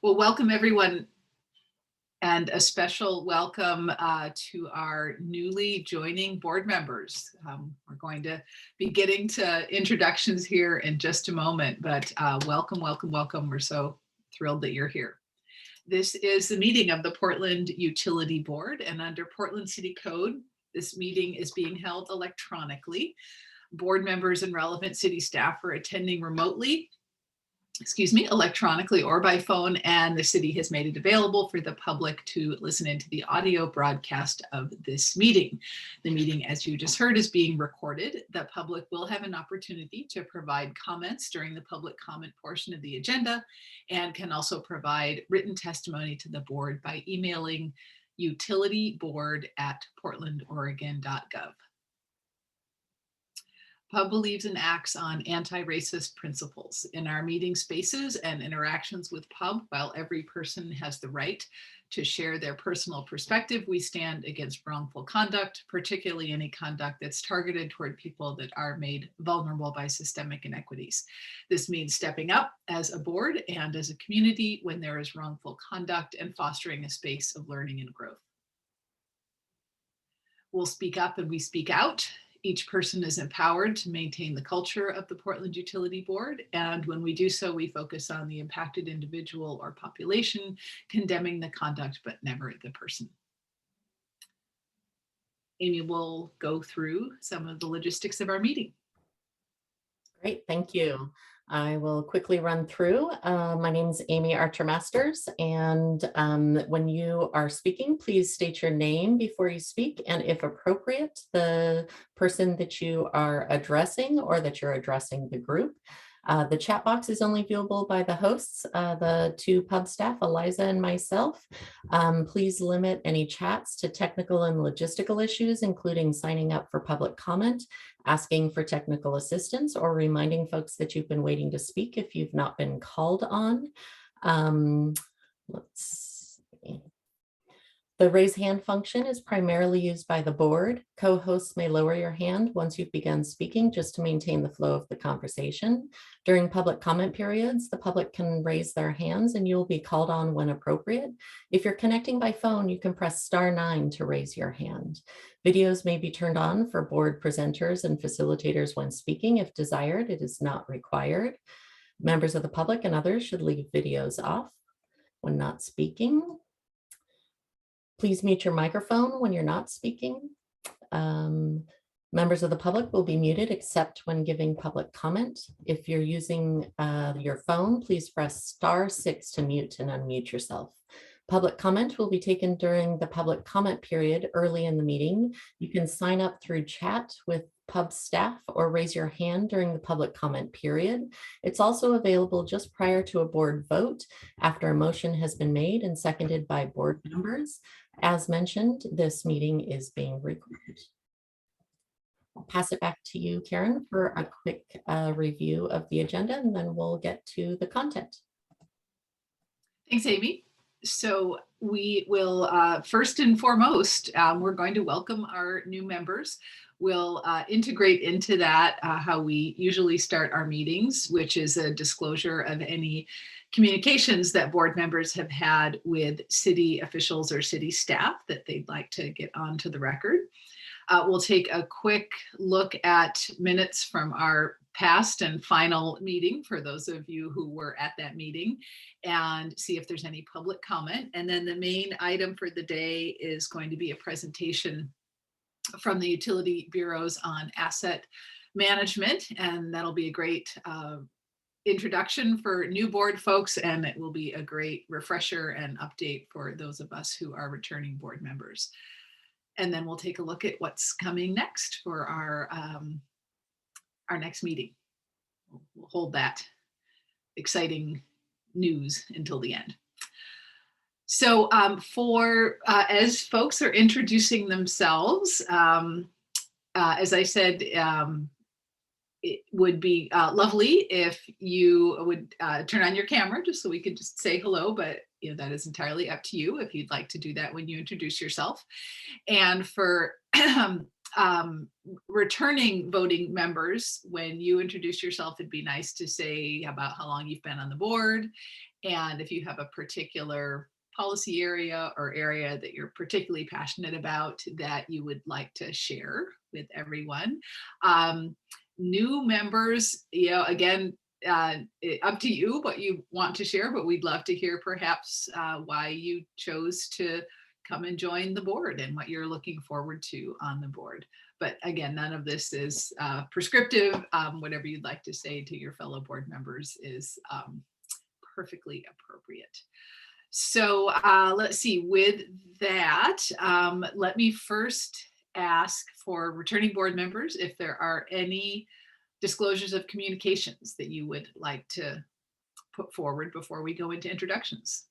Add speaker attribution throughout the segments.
Speaker 1: Well, welcome everyone, and a special welcome to our newly joining board members. We're going to be getting to introductions here in just a moment, but welcome, welcome, welcome. We're so thrilled that you're here. This is the meeting of the Portland Utility Board, and under Portland City Code, this meeting is being held electronically. Board members and relevant city staff are attending remotely, electronically or by phone, and the city has made it available for the public to listen into the audio broadcast of this meeting. The meeting, as you just heard, is being recorded. The public will have an opportunity to provide comments during the public comment portion of the agenda, and can also provide written testimony to the board by emailing utilityboard@portlandoregon.gov. PUB believes and acts on anti-racist principles. In our meeting spaces and interactions with PUB, while every person has the right to share their personal perspective, we stand against wrongful conduct, particularly any conduct that's targeted toward people that are made vulnerable by systemic inequities. This means stepping up as a board and as a community when there is wrongful conduct, and fostering a space of learning and growth. We'll speak up and we speak out. Each person is empowered to maintain the culture of the Portland Utility Board, and when we do so, we focus on the impacted individual or population, condemning the conduct but never the person. Amy will go through some of the logistics of our meeting.
Speaker 2: Great, thank you. I will quickly run through. My name is Amy Archer-Masters, and when you are speaking, please state your name before you speak, and if appropriate, the person that you are addressing or that you're addressing the group. The chat box is only viewable by the hosts, the two PUB staff, Eliza and myself. Please limit any chats to technical and logistical issues, including signing up for public comment, asking for technical assistance, or reminding folks that you've been waiting to speak if you've not been called on. Let's see. The raise hand function is primarily used by the board. Co-hosts may lower your hand once you've begun speaking, just to maintain the flow of the conversation. During public comment periods, the public can raise their hands and you'll be called on when appropriate. If you're connecting by phone, you can press *9 to raise your hand. Videos may be turned on for board presenters and facilitators when speaking. If desired, it is not required. Members of the public and others should leave videos off when not speaking. Please mute your microphone when you're not speaking. Members of the public will be muted except when giving public comment. If you're using your phone, please press *6 to mute and unmute yourself. Public comment will be taken during the public comment period early in the meeting. You can sign up through chat with PUB staff or raise your hand during the public comment period. It's also available just prior to a board vote after a motion has been made and seconded by board members. As mentioned, this meeting is being recorded. I'll pass it back to you, Karen, for a quick review of the agenda, and then we'll get to the content.
Speaker 1: Thanks, Amy. So we will, first and foremost, we're going to welcome our new members. We'll integrate into that how we usually start our meetings, which is a disclosure of any communications that board members have had with city officials or city staff that they'd like to get onto the record. We'll take a quick look at minutes from our past and final meeting for those of you who were at that meeting, and see if there's any public comment. And then the main item for the day is going to be a presentation from the utility bureaus on asset management, and that'll be a great introduction for new board folks, and it will be a great refresher and update for those of us who are returning board members. And then we'll take a look at what's coming next for our next meeting. We'll hold that exciting news until the end. So as folks are introducing themselves, as I said, it would be lovely if you would turn on your camera just so we could just say hello, but that is entirely up to you if you'd like to do that when you introduce yourself. And for returning voting members, when you introduce yourself, it'd be nice to say about how long you've been on the board And if you have a particular policy area or area that you're particularly passionate about that you would like to share with everyone. New members, again, up to you what you want to share, but we'd love to hear perhaps why you chose to come and join the board and what you're looking forward to on the board. But again, none of this is prescriptive. Whatever you'd like to say to your fellow board members is perfectly appropriate. So let's see, with that, let me first ask for returning board members if there are any disclosures of communications that you would like to put forward before we go into introductions.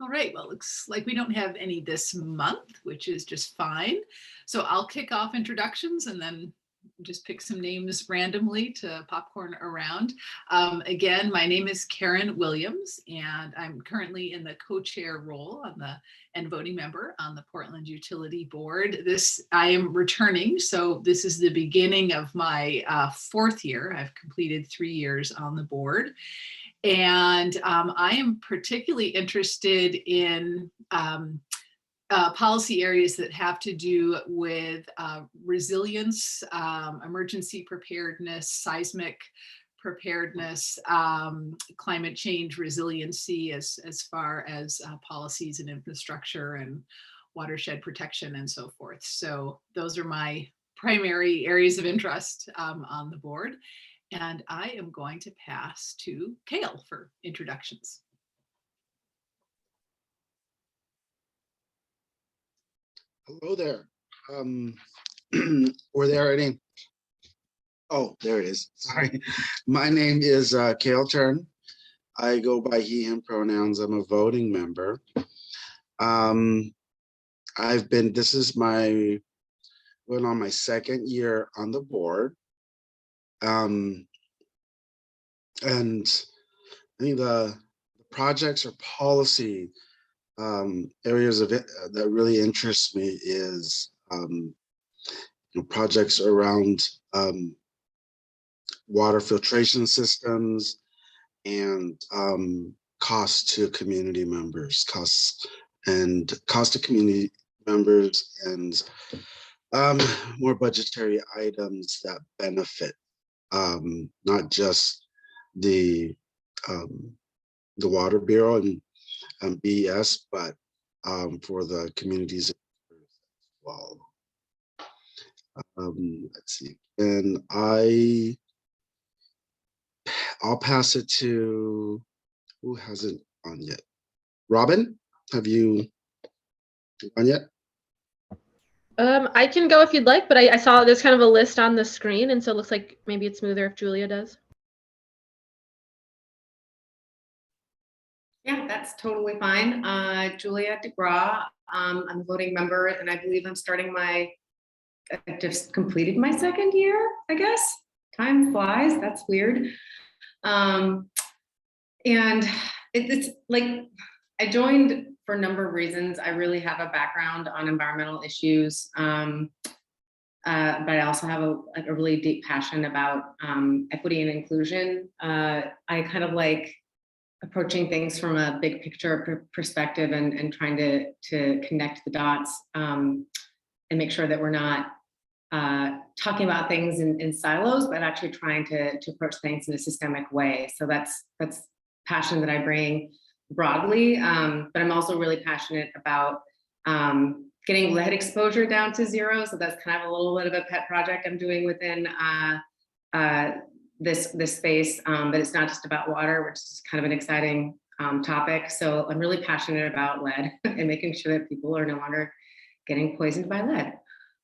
Speaker 1: All right, well, looks like we don't have any this month, which is just fine. So I'll kick off introductions and then just pick some names randomly to popcorn around. Again, my name is Karen Williams, and I'm currently in the co-chair role and voting member on the Portland Utility Board. I am returning, so this is the beginning of my 4th year. I've completed 3 years on the board. And I am particularly interested in policy areas that have to do with resilience, emergency preparedness, seismic preparedness, climate change resiliency as far as policies and infrastructure and watershed protection and so forth. So those are my primary areas of interest on the board. And I am going to pass to Kale for introductions.
Speaker 3: Hello there. Were there any? Oh, there it is. Sorry. My name is Kale Turn. I go by he, him pronouns. I'm a voting member. This is going on my 2nd year on the board. And I think the projects or policy areas of it that really interest me is projects around water filtration systems and cost to community members, cost to community members, and more budgetary items that benefit not just the Water Bureau and BES, but for the communities as well. Let's see, and I'll pass it to who hasn't on yet. Robin, have you on yet?
Speaker 4: I can go if you'd like, but I saw there's kind of a list on the screen, and so it looks like maybe it's smoother if Julia does.
Speaker 5: Yeah, that's totally fine. Julia DeGraw, I'm a voting member, and I believe I'm starting I just completed my 2nd year, I guess. Time flies, that's weird. And it's like, I joined for a number of reasons. I really have a background on environmental issues, but I also have a really deep passion about equity and inclusion. I kind of like approaching things from a big picture perspective and trying to connect the dots and make sure that we're not talking about things in silos, but actually trying to approach things in a systemic way. So that's passion that I bring broadly, but I'm also really passionate about getting lead exposure down to 0. So that's kind of a little bit of a pet project I'm doing within this space, but it's not just about water, which is kind of an exciting topic. So I'm really passionate about lead and making sure that people are no longer getting poisoned by lead.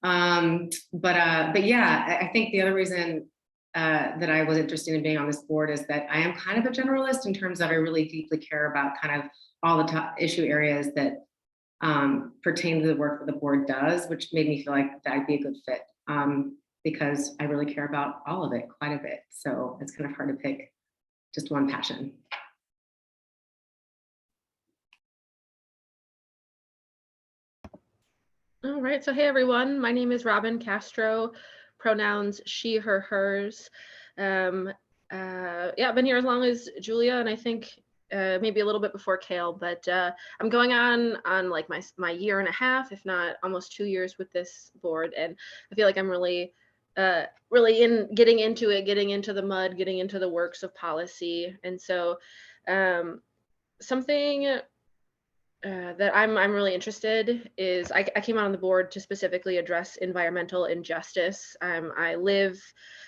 Speaker 5: But yeah, I think the other reason that I was interested in being on this board is that I am kind of a generalist in terms of I really deeply care about kind of all the top issue areas that pertain to the work that the board does, which made me feel like that I'd be a good fit because I really care about all of it quite a bit. So it's kind of hard to pick just one passion.
Speaker 4: All right, so hey everyone, my name is Robin Castro. pronouns she, her, hers. Yeah, I've been here as long as Julia, and I think maybe a little bit before Kale, but I'm going on like my year and a half, if not almost 2 years with this board, and I feel like I'm really in getting into it, getting into the mud, getting into the works of policy. And so something that I'm really interested is I came on the board to specifically address environmental injustice. I live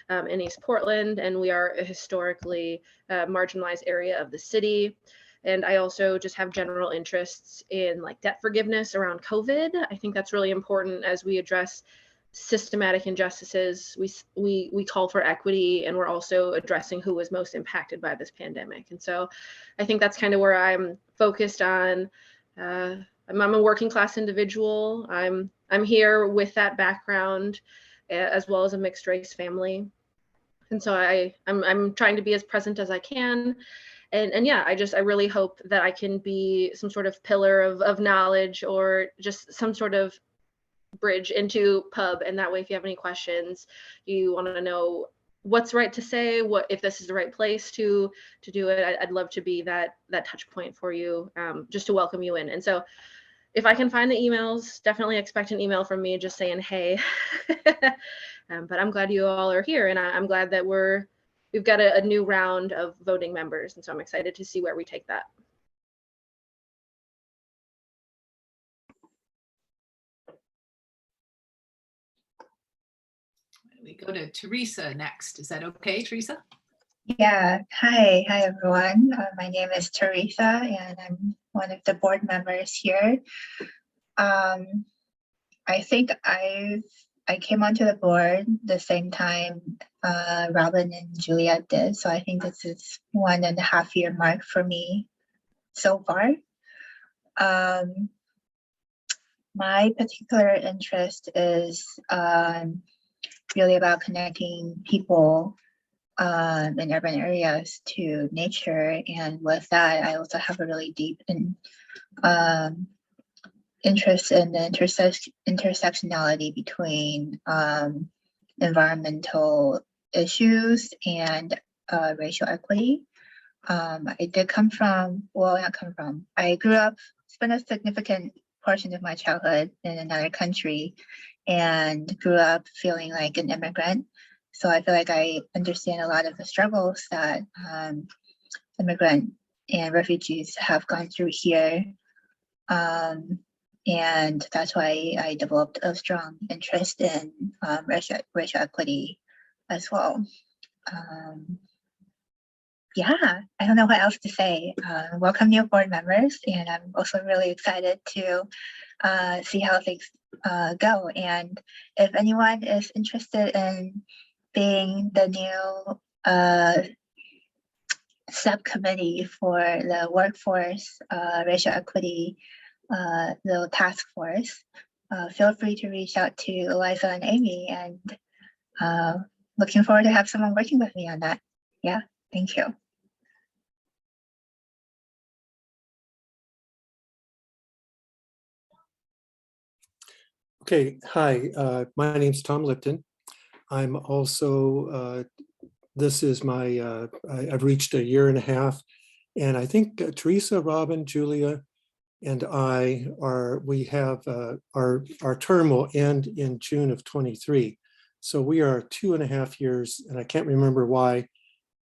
Speaker 4: in East Portland, and we are a historically marginalized area of the city. And I also just have general interests in like debt forgiveness around COVID. I think that's really important as we address systematic injustices. We call for equity, and we're also addressing who was most impacted by this pandemic. And so I think that's kind of where I'm focused on. I'm a working class individual. I'm here with that background, as well as a mixed race family, and so I'm trying to be as present as I can. And yeah, I really hope that I can be some sort of pillar of knowledge, or just some sort of bridge into pub. And that way, if you have any questions, you want to know what's right to say, what if this is the right place to do it, I'd love to be that touch point for you, just to welcome you in. And so if I can find the emails, definitely expect an email from me just saying hey. But I'm glad you all are here, and I'm glad that we've got a new round of voting members, and so I'm excited to see where we take that.
Speaker 1: We go to Teresa next. Is that okay, Teresa?
Speaker 6: Yeah, hi everyone. My name is Teresa, and I'm one of the board members here. I think I came onto the board the same time Robin and Julia did, so I think this is 1.5 year mark for me so far. My particular interest is really about connecting people in urban areas to nature, and with that, I also have a really deep interest in the intersectionality between environmental issues and racial equity. I did come from, well, not come from, I grew up, spent a significant portion of my childhood in another country, and grew up feeling like an immigrant. So I feel like I understand a lot of the struggles that immigrant and refugees have gone through here. And that's why I developed a strong interest in racial equity as well. Yeah, I don't know what else to say. Welcome new board members, and I'm also really excited to see how things go. And if anyone is interested in being the new subcommittee for the workforce racial equity little task force, feel free to reach out to Eliza and Amy, and looking forward to have someone working with me on that. Yeah, thank you.
Speaker 7: Okay, hi, my name's Tom Lipton. I'm also, this is my, I've reached 1.5 years, and I think Teresa, Robin, Julia, and I we have, our term will end in June of 23. So we are 2.5 years, and I can't remember why,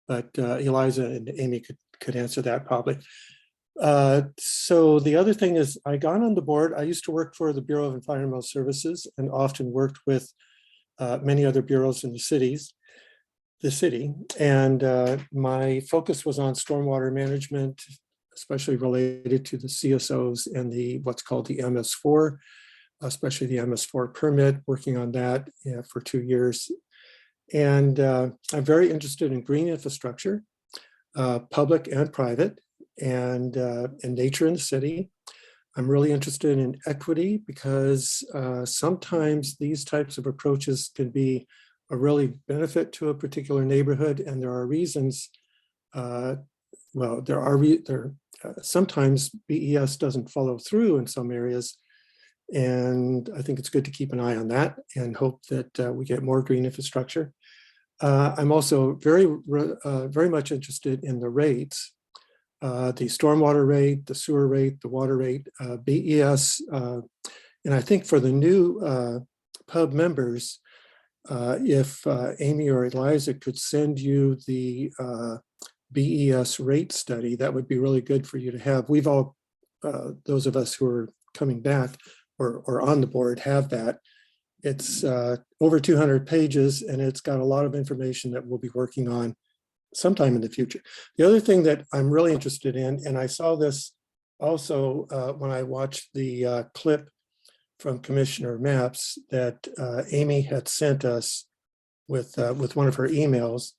Speaker 7: but Eliza and Amy could answer that probably. So the other thing is, I got on the board. I used to work for the Bureau of Environmental Services, and often worked with many other bureaus in the city. And my focus was on stormwater management, especially related to the CSOs and the what's called the MS4, especially the MS4 permit, working on that for 2 years. And I'm very interested in green infrastructure, public and private, and nature in the city. I'm really interested in equity, because sometimes these types of approaches can be a really benefit to a particular neighborhood, and there are reasons. Sometimes BES doesn't follow through in some areas, And I think it's good to keep an eye on that and hope that we get more green infrastructure. I'm also very much interested in the rates, the stormwater rate, the sewer rate, the water rate, BES. And I think for the new pub members, if Amy or Eliza could send you the BES rate study, that would be really good for you to have. We've all, those of us who are coming back or on the board, have that. It's over 200 pages, and it's got a lot of information that we'll be working on sometime in the future. The other thing that I'm really interested in, and I saw this also when I watched the clip from Commissioner Maps that Amy had sent us with one of her emails,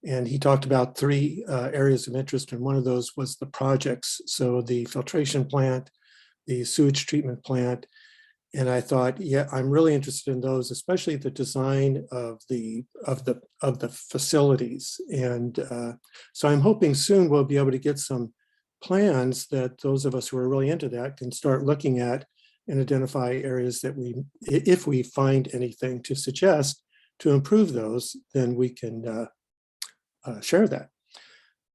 Speaker 7: and he talked about 3 areas of interest, and one of those was the projects. So the filtration plant, the sewage treatment plant. And I thought, yeah, I'm really interested in those, especially the design of the facilities. And so I'm hoping soon we'll be able to get some plans that those of us who are really into that can start looking at and identify areas that if we find anything to suggest to improve those, then we can share that.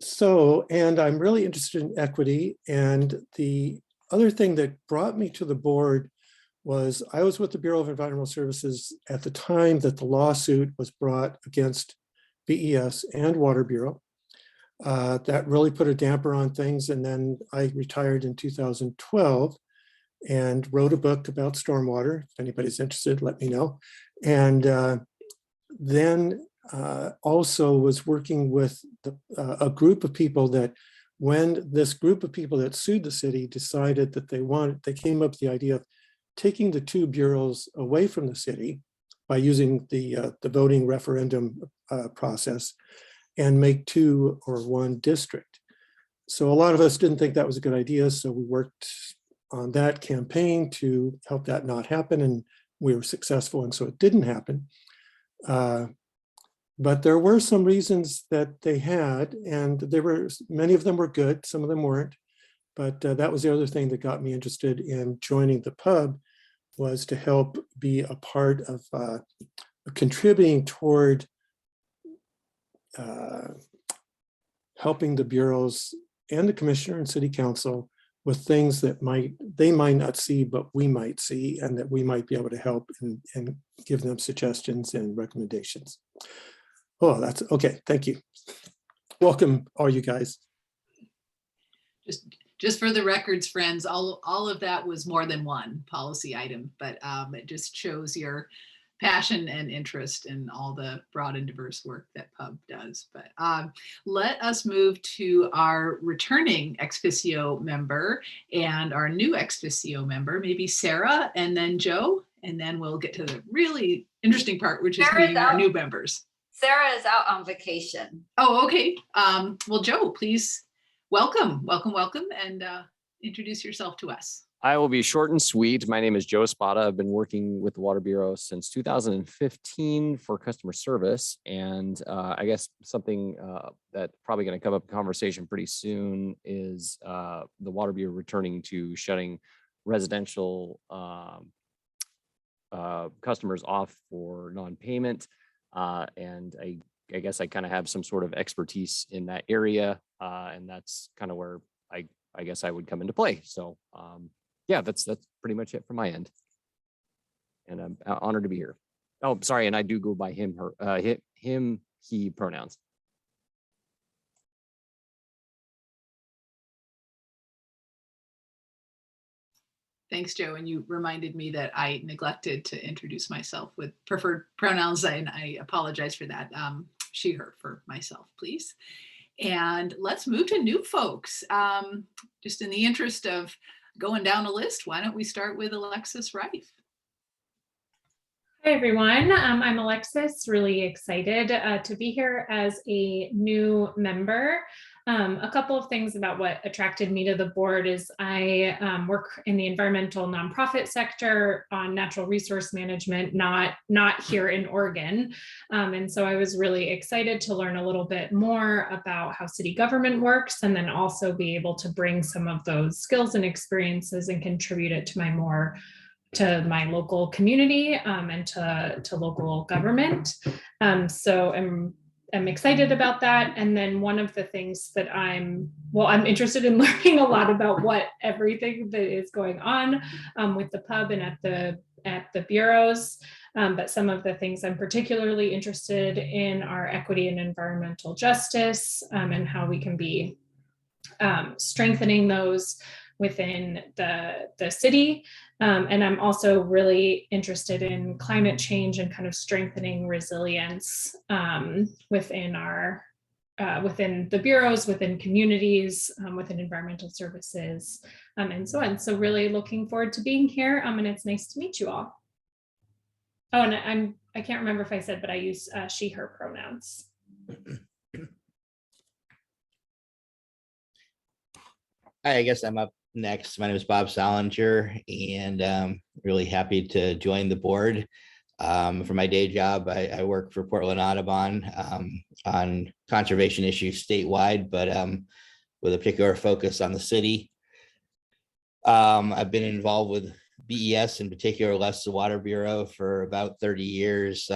Speaker 7: So, and I'm really interested in equity. And the other thing that brought me to the board was I was with the Bureau of Environmental Services at the time that the lawsuit was brought against BES and Water Bureau. That really put a damper on things. And then I retired in 2012 and wrote a book about stormwater. If anybody's interested, let me know. And then also was working with a group of people that when this group of people that sued the city decided that they came up with the idea of taking the 2 bureaus away from the city by using the voting referendum process and make 2 or 1 district. So a lot of us didn't think that was a good idea. So we worked on that campaign to help that not happen. And we were successful. And so it didn't happen. But there were some reasons that they had, and many of them were good, some of them weren't. But that was the other thing that got me interested in joining the pub, was to help be a part of contributing toward helping the bureaus and the commissioner and city council with things that they might not see, but we might see, and that we might be able to help and give them suggestions and recommendations. Oh, that's okay. Thank you. Welcome, all you guys.
Speaker 1: Just for the records, friends, all of that was more than one policy item, but it just shows your passion and interest in all the broad and diverse work that PUB does. But let us move to our returning ex officio member and our new ex officio member, maybe Sarah and then Joe, and then we'll get to the really interesting part, which is meeting our new members.
Speaker 8: Sarah is out on vacation.
Speaker 1: Oh, okay. Well, Joe, please welcome, and introduce yourself to us.
Speaker 9: I will be short and sweet. My name is Joe Espada. I've been working with the Water Bureau since 2015 for customer service. And I guess something that's probably going to come up in conversation pretty soon is the Water Bureau returning to shutting residential customers off for non-payment. And I guess I kind of have some sort of expertise in that area. And that's kind of where I guess I would come into play. So yeah, that's pretty much it from my end. And I'm honored to be here. Oh, sorry. And I do go by him, her, him, he pronouns.
Speaker 1: Thanks, Joe. And you reminded me that I neglected to introduce myself with preferred pronouns, and I apologize for that. She, her for myself, please. And let's move to new folks. Just in the interest of going down a list, why don't we start with Alexis Rife?
Speaker 10: Hi, everyone. I'm Alexis, really excited to be here as a new member. A couple of things about what attracted me to the board is I work in the environmental nonprofit sector on natural resource management, not here in Oregon. And so I was really excited to learn a little bit more about how city government works, and then also be able to bring some of those skills and experiences and contribute it to my more to my local community and to local government. So I'm excited about that. And then one of the things that I'm interested in learning a lot about what everything that is going on with the pub and at the bureaus. But some of the things I'm particularly interested in are equity and environmental justice, and how we can be strengthening those within the city. And I'm also really interested in climate change and kind of strengthening resilience within within the bureaus, within communities, within environmental services, and so on. So really looking forward to being here. And it's nice to meet you all. Oh, and I can't remember if I said, but I use she, her pronouns.
Speaker 11: Hi, I guess I'm up next. My name is Bob Solinger, and really happy to join the board. For my day job, I work for Portland Audubon on conservation issues statewide, but with a particular focus on the city. I've been involved with BES, in particular, Leicester Water Bureau, for about 30 years,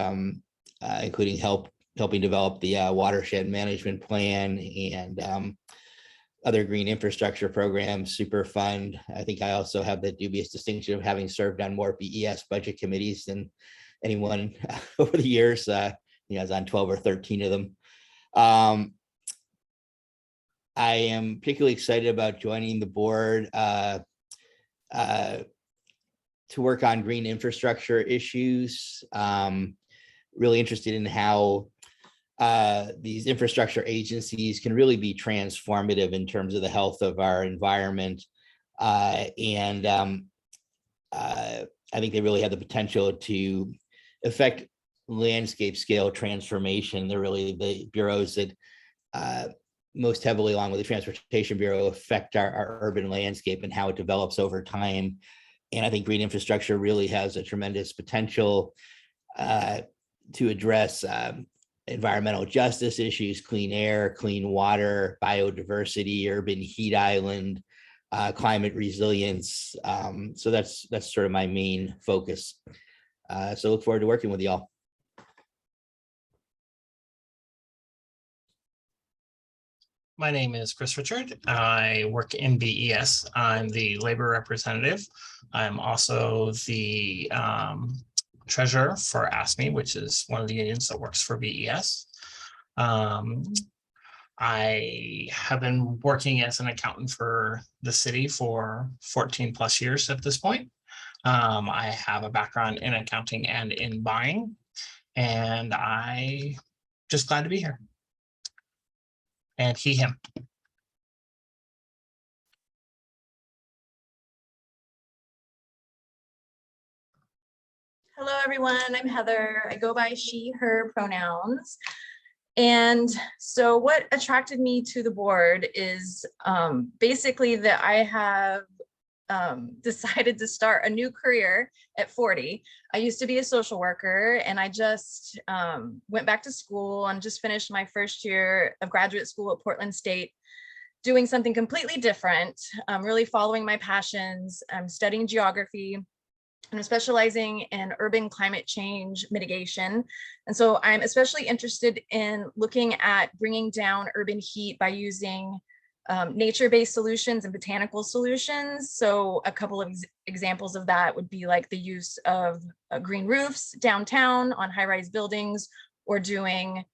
Speaker 11: including helping develop the watershed management plan and other green infrastructure programs, Superfund. I think I also have the dubious distinction of having served on more BES budget committees than anyone over the years. I was on 12 or 13 of them. I am particularly excited about joining the board to work on green infrastructure issues. Really interested in how these infrastructure agencies can really be transformative in terms of the health of our environment. I think they really have the potential to affect landscape scale transformation. They're really the bureaus that most heavily, along with the Transportation Bureau, affect our urban landscape and how it develops over time. And I think green infrastructure really has a tremendous potential to address environmental justice issues, clean air, clean water, biodiversity, urban heat island, climate resilience. So that's sort of my main focus. So look forward to working with y'all.
Speaker 12: My name is Chris Richard. I work in BES. I'm the labor representative. I'm also the treasurer for ASME, which is one of the unions that works for BES. I have been working as an accountant for the city for 14 plus years at this point. I have a background in accounting and in buying, and I just glad to be here. And he, him.
Speaker 13: Hello, everyone. I'm Heather. I go by she, her pronouns. And so what attracted me to the board is basically that I have decided to start a new career at 40. I used to be a social worker, and I just went back to school and just finished my first year of graduate school at Portland State, doing something completely different, really following my passions. I'm studying geography, and I'm specializing in urban climate change mitigation. And so I'm especially interested in looking at bringing down urban heat by using nature-based solutions and botanical solutions. So a couple of examples of that would be like the use of green roofs downtown on high-rise buildings, or doing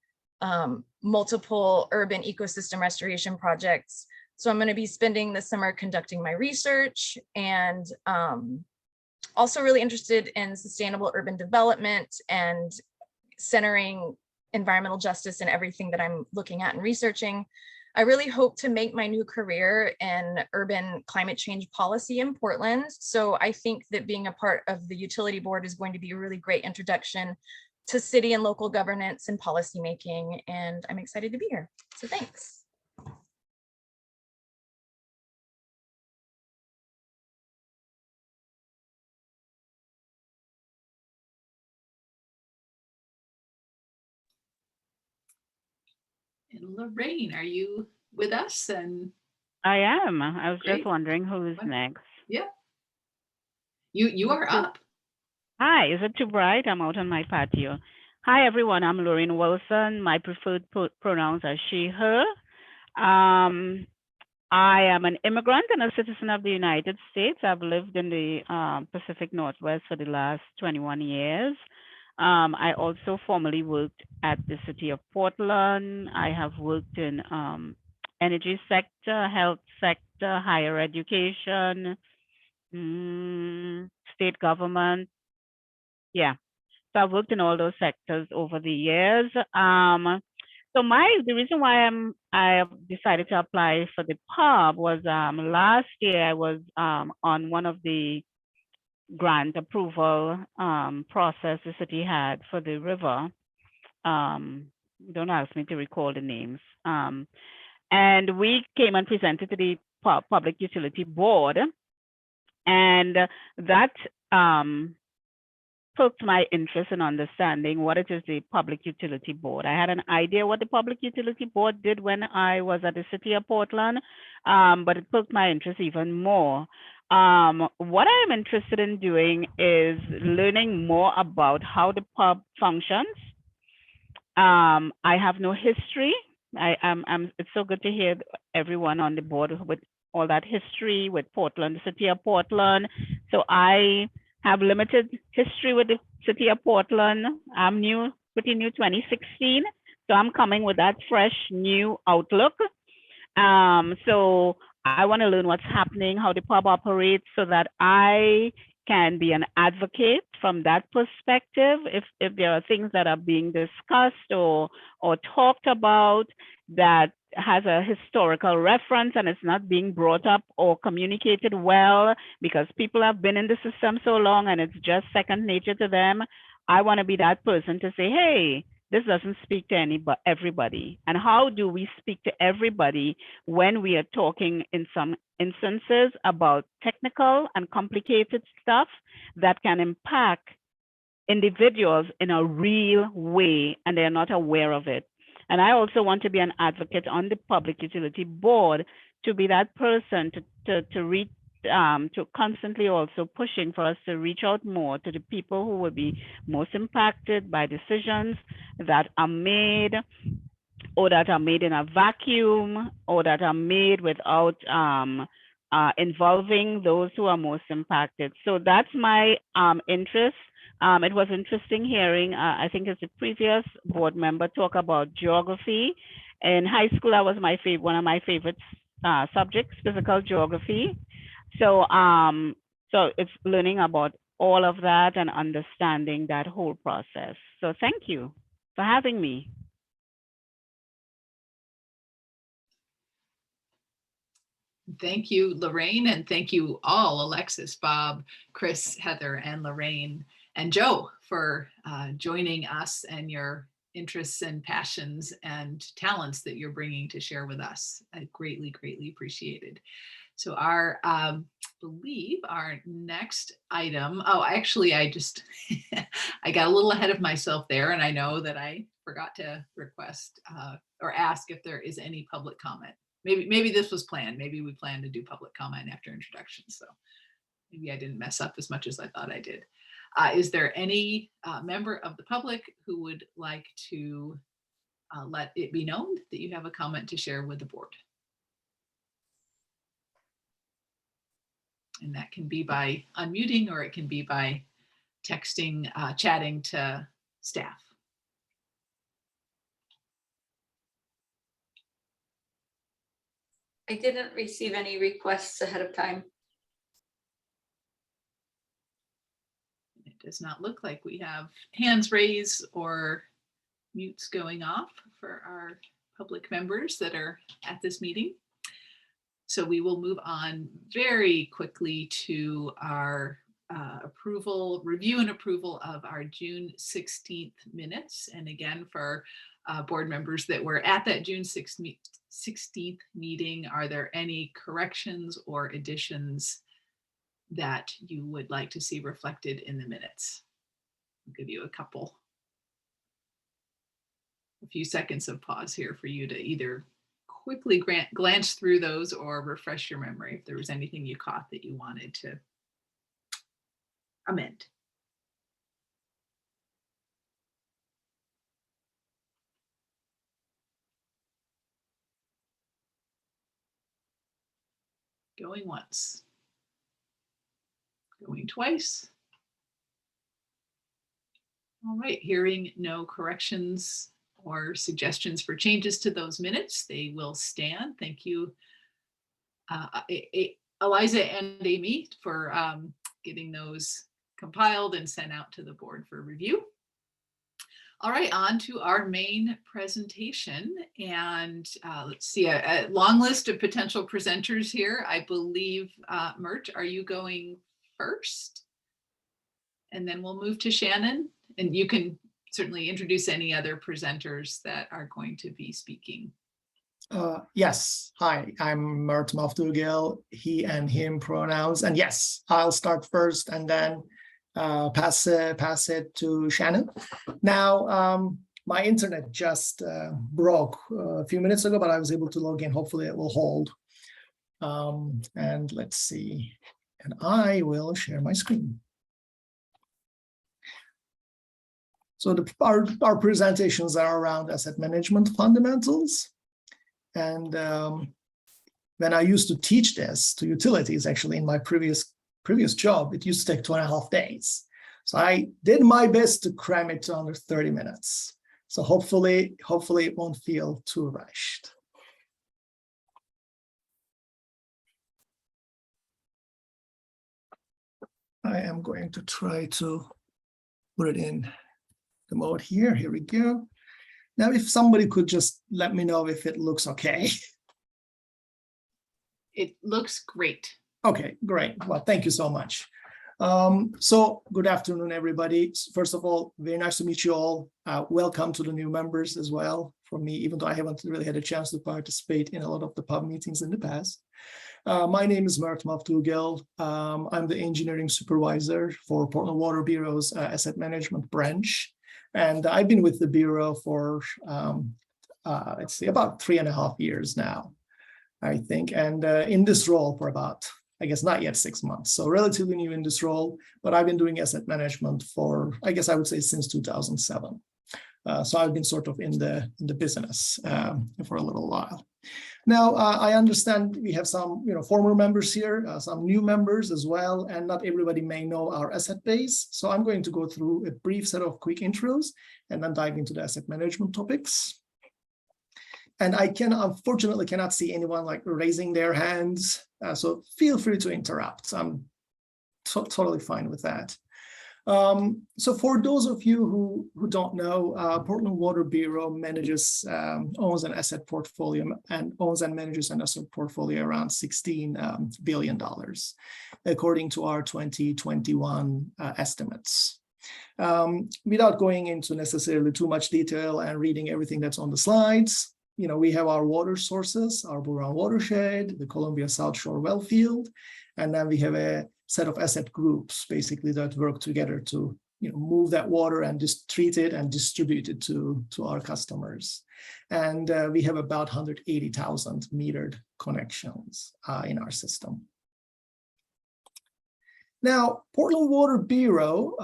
Speaker 13: multiple urban ecosystem restoration projects. So I'm going to be spending the summer conducting my research, and also really interested in sustainable urban development and centering environmental justice in everything that I'm looking at and researching. I really hope to make my new career in urban climate change policy in Portland. So I think that being a part of the utility board is going to be a really great introduction to city and local governance and policymaking, and I'm excited to be here. So thanks.
Speaker 1: And Lorraine, are you with us? And
Speaker 14: I am. I was
Speaker 1: Great.
Speaker 14: just wondering who's next.
Speaker 1: Yeah. You are up.
Speaker 14: Hi, is it too bright? I'm out on my patio. Hi, everyone. I'm Lorraine Wilson. My preferred pronouns are she, her. I am an immigrant and a citizen of the United States. I've lived in the Pacific Northwest for the last 21 years. I also formerly worked at the city of Portland. I have worked in energy sector, health sector, higher education, state government. Yeah. So I've worked in all those sectors over the years. The reason why I decided to apply for the pub was last year I was on one of the grant approval process the city had for the river. Don't ask me to recall the names. And we came and presented to the Public Utility Board, and that piqued my interest in understanding what it is the Public Utility Board. I had an idea what the Public Utility Board did when I was at the city of Portland, but it piqued my interest even more. What I'm interested in doing is learning more about how the pub functions. I have no history. It's so good to hear everyone on the board with all that history with Portland, the city of Portland. So I have limited history with the city of Portland. I'm pretty new, 2016. So I'm coming with that fresh, new outlook. So I want to learn what's happening, how the pub operates, so that I can be an advocate from that perspective. If there are things that are being discussed or talked about that has a historical reference and it's not being brought up or communicated well because people have been in the system so long and it's just second nature to them, I want to be that person to say, hey, this doesn't speak to everybody. And how do we speak to everybody when we are talking in some instances about technical and complicated stuff that can impact individuals in a real way and they're not aware of it. And I also want to be an advocate on the Public Utility Board to be that person to constantly also pushing for us to reach out more to the people who will be most impacted by decisions that are made or that are made in a vacuum or that are made without involving those who are most impacted. So that's my interest. It was interesting hearing, I think as a previous board member talk about geography. In high school, that was one of my favorite subjects, physical geography. So, so it's learning about all of that and understanding that whole process. So thank you for having me.
Speaker 1: Thank you, Lorraine, and thank you all, Alexis, Bob, Chris, Heather, and Lorraine, and Joe for joining us and your interests and passions and talents that you're bringing to share with us. I greatly, greatly appreciated. So our, believe our next item, actually, I just, I got a little ahead of myself there, and I know that I forgot to request or ask if there is any public comment. Maybe this was planned. Maybe we planned to do public comment after introduction. So maybe I didn't mess up as much as I thought I did. Is there any member of the public who would like to let it be known that you have a comment to share with the board? And that can be by unmuting or it can be by texting, chatting to staff.
Speaker 8: I didn't receive any requests ahead of time.
Speaker 1: It does not look like we have hands raised or mutes going off for our public members that are at this meeting. So we will move on very quickly to our review and approval of our June 16th minutes. And again, for board members that were at that June 16th meeting, are there any corrections or additions that you would like to see reflected in the minutes? I'll give you a few seconds of pause here for you to either quickly glance through those or refresh your memory if there was anything you caught that you wanted to amend? Going once. Going twice. All right, hearing no corrections or suggestions for changes to those minutes, they will stand. Thank you, Eliza and Amy, for getting those compiled and sent out to the board for review. All right, on to our main presentation. And let's see, a long list of potential presenters here. I believe, Mert, are you going first? And then we'll move to Shannon. And you can certainly introduce any other presenters that are going to be speaking.
Speaker 15: Yes, hi, I'm Mert Mafdugil, he and him pronouns. And yes, I'll start first and then pass it to Shannon. Now, my internet just broke a few minutes ago, but I was able to log in. Hopefully it will hold. And let's see, and I will share my screen. So our presentations are around asset management fundamentals. And when I used to teach this to utilities, actually in my previous job, it used to take 2.5 days. So I did my best to cram it to under 30 minutes. So hopefully it won't feel too rushed. I am going to try to put it in the mode here. Here we go. Now, if somebody could just let me know if it looks okay.
Speaker 1: It looks great.
Speaker 15: Okay, great. Well, thank you so much. So good afternoon, everybody. First of all, very nice to meet you all. Welcome to the new members as well from me, even though I haven't really had a chance to participate in a lot of the pub meetings in the past. My name is Mert Mafdugil. I'm the engineering supervisor for Portland Water Bureau's asset management branch. And I've been with the Bureau for, let's see, about 3.5 years now, I think. And in this role for about, I guess, not yet 6 months. So relatively new in this role, but I've been doing asset management for, I guess I would say, since 2007. So I've been sort of in the business for a little while. Now, I understand we have some former members here, some new members as well, and not everybody may know our asset base. So I'm going to go through a brief set of quick intros and then dive into the asset management topics. And I unfortunately cannot see anyone like raising their hands. So feel free to interrupt. I'm totally fine with that. So for those of you who don't know, Portland Water Bureau manages, owns an asset portfolio and owns and manages an asset portfolio around $16 billion, according to our 2021 estimates. Without going into necessarily too much detail and reading everything that's on the slides, we have our water sources, our Bull watershed, the Columbia South Shore well field, and then we have a set of asset groups basically that work together to move that water and just treat it and distribute it to our customers. And we have about 180,000 metered connections in our system. Now, Portland Water Bureau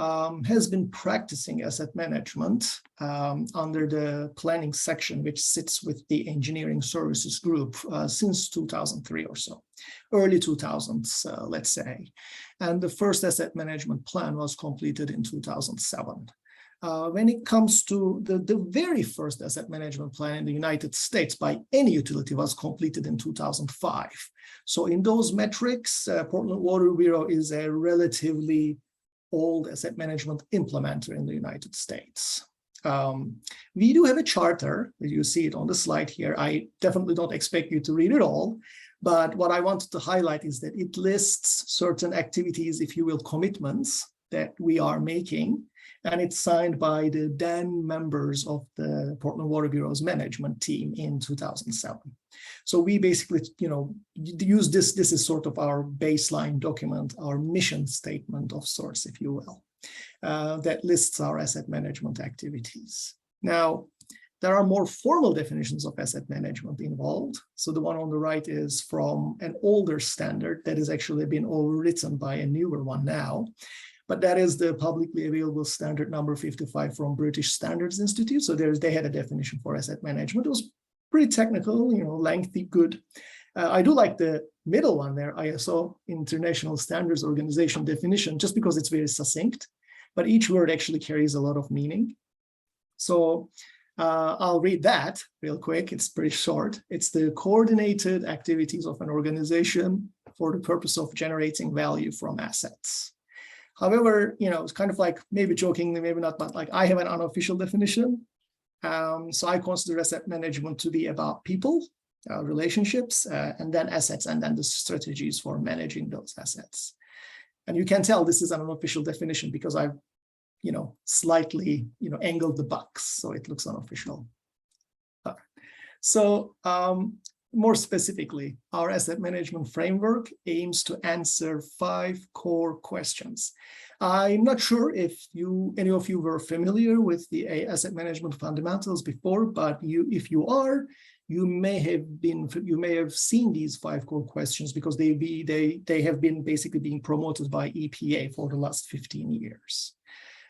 Speaker 15: has been practicing asset management under the planning section, which sits with the engineering services group since 2003 or so, early 2000s, let's say. And the first asset management plan was completed in 2007. When it comes to the very first asset management plan in the United States by any utility was completed in 2005. So in those metrics, Portland Water Bureau is a relatively old asset management implementer in the United States. We do have a charter, you see it on the slide here. I definitely don't expect you to read it all, but what I wanted to highlight is that it lists certain activities, if you will, commitments that we are making. And it's signed by the then members of the Portland Water Bureau's management team in 2007. So we basically, use this is sort of our baseline document, our mission statement of sorts, if you will, that lists our asset management activities. Now, there are more formal definitions of asset management involved. So the one on the right is from an older standard that has actually been overwritten by a newer one now. but that is the publicly available standard number 55 from British Standards Institute. So they had a definition for asset management. It was pretty technical, lengthy, good. I do like the middle one there, ISO, International Standards Organization definition, just because it's very succinct, but each word actually carries a lot of meaning. So I'll read that real quick. It's pretty short. It's the coordinated activities of an organization for the purpose of generating value from assets. However, it's kind of like, maybe jokingly, maybe not, but like I have an unofficial definition. So I consider asset management to be about people, relationships, and then assets, and then the strategies for managing those assets. And you can tell this is an unofficial definition because I've, slightly, angled the box, so it looks unofficial. So more specifically, our asset management framework aims to answer 5 core questions. I'm not sure if any of you were familiar with the asset management fundamentals before, but if you are, you may have seen these 5 core questions because they have been basically being promoted by EPA for the last 15 years.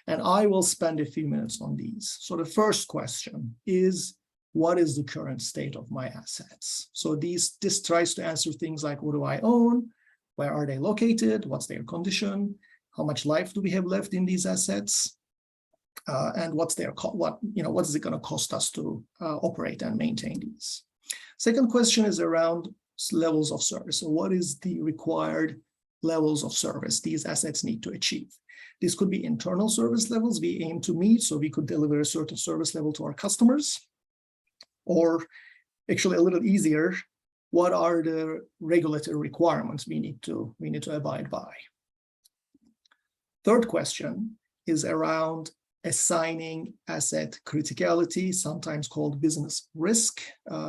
Speaker 15: And I will spend a few minutes on these. So the first question is, what is the current state of my assets? So this tries to answer things like, what do I own? Where are they located? What's their condition? How much life do we have left in these assets? And what is it going to cost us to operate and maintain these? Second question is around levels of service. So what is the required levels of service these assets need to achieve? This could be internal service levels we aim to meet, so we could deliver a certain service level to our customers. Or actually a little easier, what are the regulatory requirements we need to abide by? Third question is around assigning asset criticality, sometimes called business risk,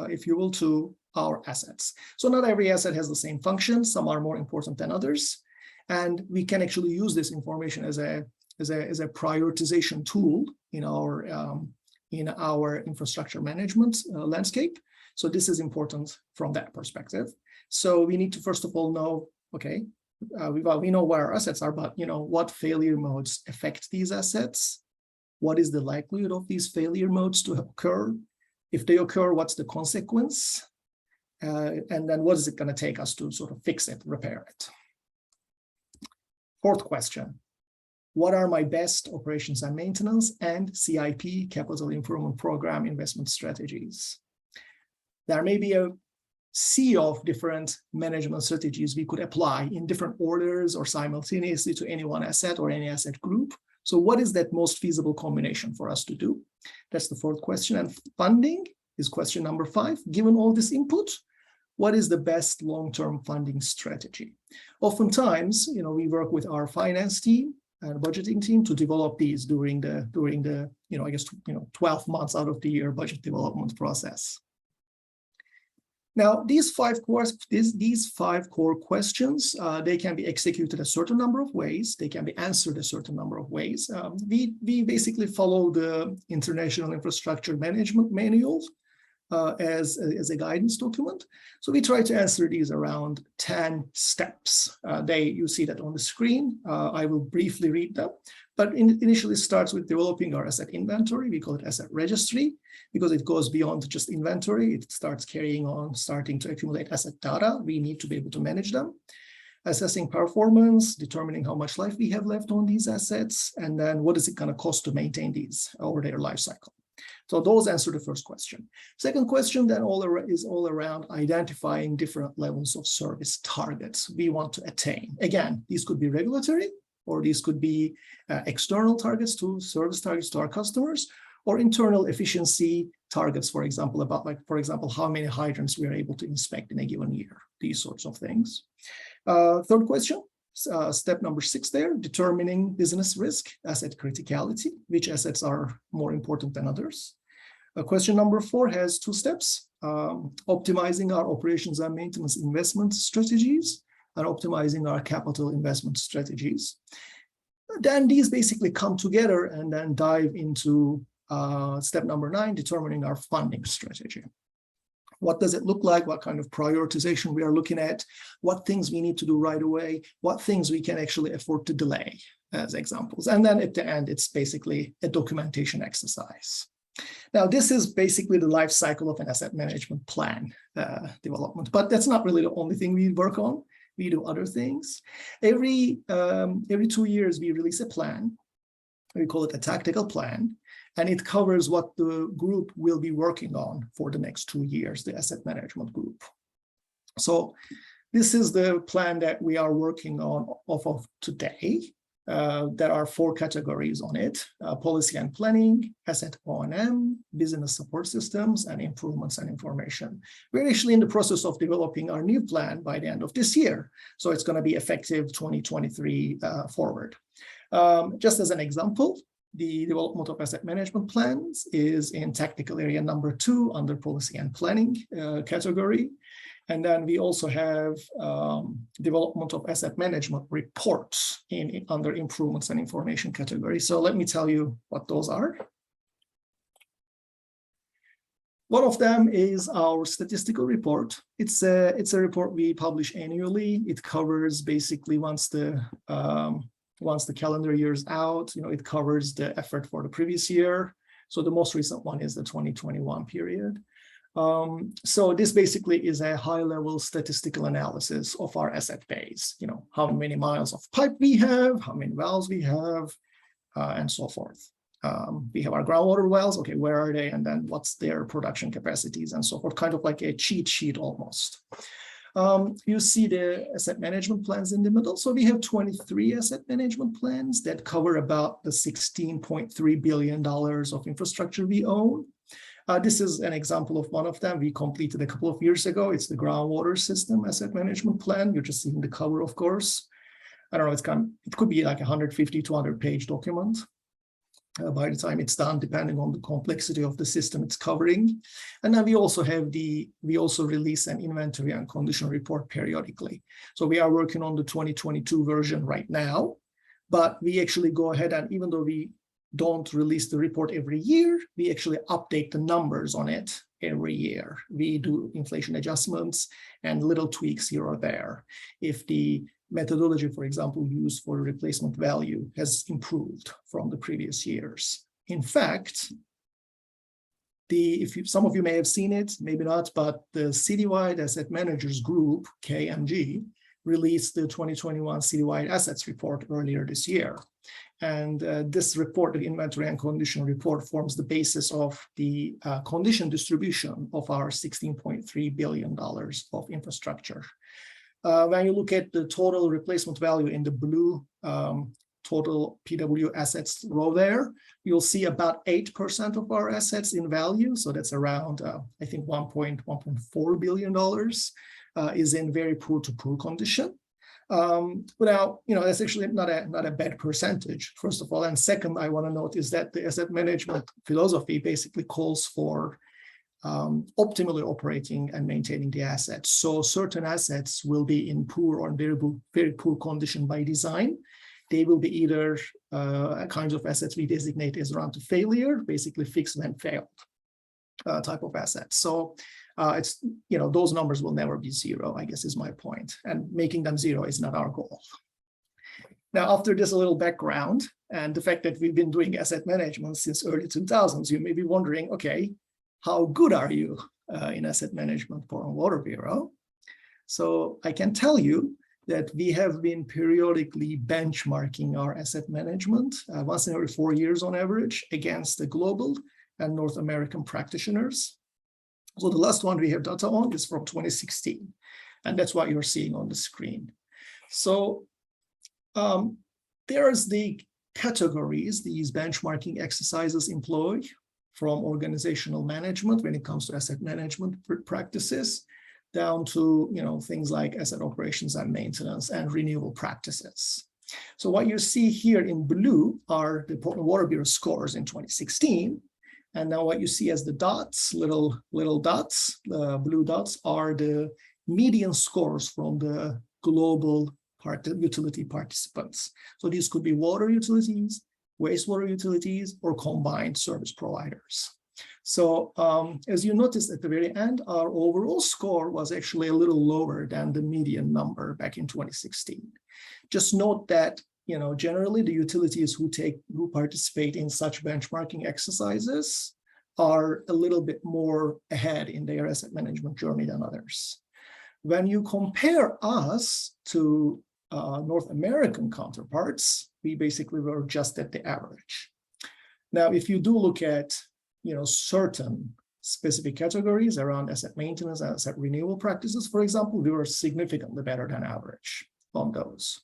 Speaker 15: if you will, to our assets. So not every asset has the same function. Some are more important than others. And we can actually use this information as a prioritization tool in our infrastructure management landscape. So this is important from that perspective. So we need to first of all know, okay, we know where our assets are, but what failure modes affect these assets? What is the likelihood of these failure modes to occur? If they occur, what's the consequence? And then what is it going to take us to sort of fix it, repair it? Fourth question, what are my best operations and maintenance and CIP, capital improvement program investment strategies? There may be a sea of different management strategies we could apply in different orders or simultaneously to any one asset or any asset group. So what is that most feasible combination for us to do? That's the fourth question. And funding is question number 5. Given all this input, what is the best long-term funding strategy? Oftentimes, we work with our finance team and budgeting team to develop these during the 12 months out of the year budget development process. Now, these 5 core questions, they can be executed a certain number of ways. They can be answered a certain number of ways. We basically follow the International Infrastructure Management Manual as a guidance document. So we try to answer these around 10 steps. You see that on the screen. I will briefly read them, but initially starts with developing our asset inventory. We call it asset registry because it goes beyond just inventory. It starts starting to accumulate asset data. We need to be able to manage them. Assessing performance, determining how much life we have left on these assets, and then what is it going to cost to maintain these over their life cycle. So those answer the first question. Second question then is all around identifying different levels of service targets we want to attain. Again, these could be regulatory, or these could be external targets service targets to our customers, or internal efficiency targets, for example, how many hydrants we are able to inspect in a given year, these sorts of things. Third question, step number 6 there, determining business risk, asset criticality, which assets are more important than others. Question number 4 has 2 steps, optimizing our operations and maintenance investment strategies and optimizing our capital investment strategies. Then these basically come together and then dive into step number 9, determining our funding strategy. What does it look like? What kind of prioritization we are looking at? What things we need to do right away? What things we can actually afford to delay, as examples. And then at the end, it's basically a documentation exercise. Now, this is basically the life cycle of an asset management plan development, but that's not really the only thing we work on. We do other things. Every 2 years, we release a plan. We call it a tactical plan, and it covers what the group will be working on for the next 2 years, the asset management group. So this is the plan that we are working on off of today. There are 4 categories on it: policy and planning, asset O&M, business support systems, and improvements and information. We're actually in the process of developing our new plan by the end of this year. So it's going to be effective 2023 forward. Just as an example, the development of asset management plans is in tactical area number 2 under policy and planning category. And then we also have development of asset management reports under improvements and information category. So let me tell you what those are. One of them is our statistical report. It's a report we publish annually. It covers basically once the calendar year is out, it covers the effort for the previous year. So the most recent one is the 2021 period. So this basically is a high-level statistical analysis of our asset base, how many miles of pipe we have, how many wells we have, and so forth. We have our groundwater wells, okay, where are they? And then what's their production capacities and so forth, kind of like a cheat sheet almost. You see the asset management plans in the middle. So we have 23 asset management plans that cover about the $16.3 billion of infrastructure we own. This is an example of one of them we completed a couple of years ago. It's the groundwater system asset management plan. You're just seeing the cover, of course. I don't know, it could be like a 150, 200-page document by the time it's done, depending on the complexity of the system it's covering. And then we also release an inventory and condition report periodically. So we are working on the 2022 version right now, but we actually go ahead and even though we don't release the report every year, we actually update the numbers on it every year. We do inflation adjustments and little tweaks here or there. If the methodology, for example, used for replacement value has improved from the previous years. In fact, some of you may have seen it, maybe not, but the Citywide Asset Managers Group, KMG, released the 2021 Citywide Assets Report earlier this year. And this report, the inventory and condition report, forms the basis of the condition distribution of our $16.3 billion of infrastructure. When you look at the total replacement value in the blue total PW assets row there, you'll see about 8% of our assets in value. So that's around, I think, $1.4 billion is in very poor to poor condition. Now, that's actually not a bad percentage, first of all. And second, I want to note is that the asset management philosophy basically calls for optimally operating and maintaining the assets. So certain assets will be in poor or very poor condition by design. They will be either kinds of assets we designate as run to failure, basically fixed when failed type of assets. So it's, those numbers will never be zero, I guess is my point. And making them zero is not our goal. Now, after this little background and the fact that we've been doing asset management since early 2000s, you may be wondering, okay, how good are you in asset management for Portland Water Bureau? So I can tell you that we have been periodically benchmarking our asset management once in every 4 years on average against the global and North American practitioners. So the last one we have data on is from 2016, and that's what you're seeing on the screen. So there's the categories these benchmarking exercises employ, from organizational management when it comes to asset management practices, down to things like asset operations and maintenance and renewal practices. So what you see here in blue are the Portland Water Bureau scores in 2016. And now what you see as the dots, little dots, the blue dots are the median scores from the global utility participants. So these could be water utilities, wastewater utilities, or combined service providers. So as you noticed at the very end, our overall score was actually a little lower than the median number back in 2016. Just note that, generally the utilities who participate in such benchmarking exercises are a little bit more ahead in their asset management journey than others. When you compare us to North American counterparts, we basically were just at the average. Now, if you do look at certain specific categories around asset maintenance and asset renewal practices, for example, we were significantly better than average on those.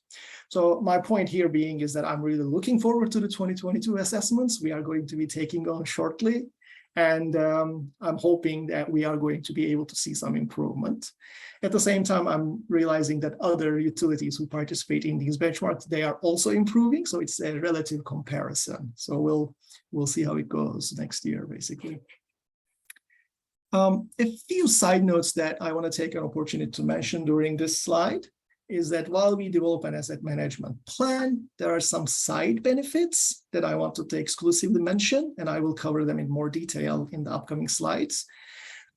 Speaker 15: So my point here being is that I'm really looking forward to the 2022 assessments we are going to be taking on shortly. And I'm hoping that we are going to be able to see some improvement. At the same time, I'm realizing that other utilities who participate in these benchmarks, they are also improving. So it's a relative comparison. So we'll see how it goes next year, basically. A few side notes that I want to take an opportunity to mention during this slide is that while we develop an asset management plan, there are some side benefits that I want to exclusively mention, and I will cover them in more detail in the upcoming slides.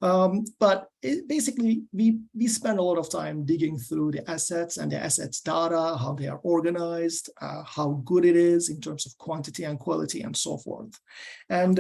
Speaker 15: But basically, we spend a lot of time digging through the assets and the assets data, how they are organized, how good it is in terms of quantity and quality and so forth. And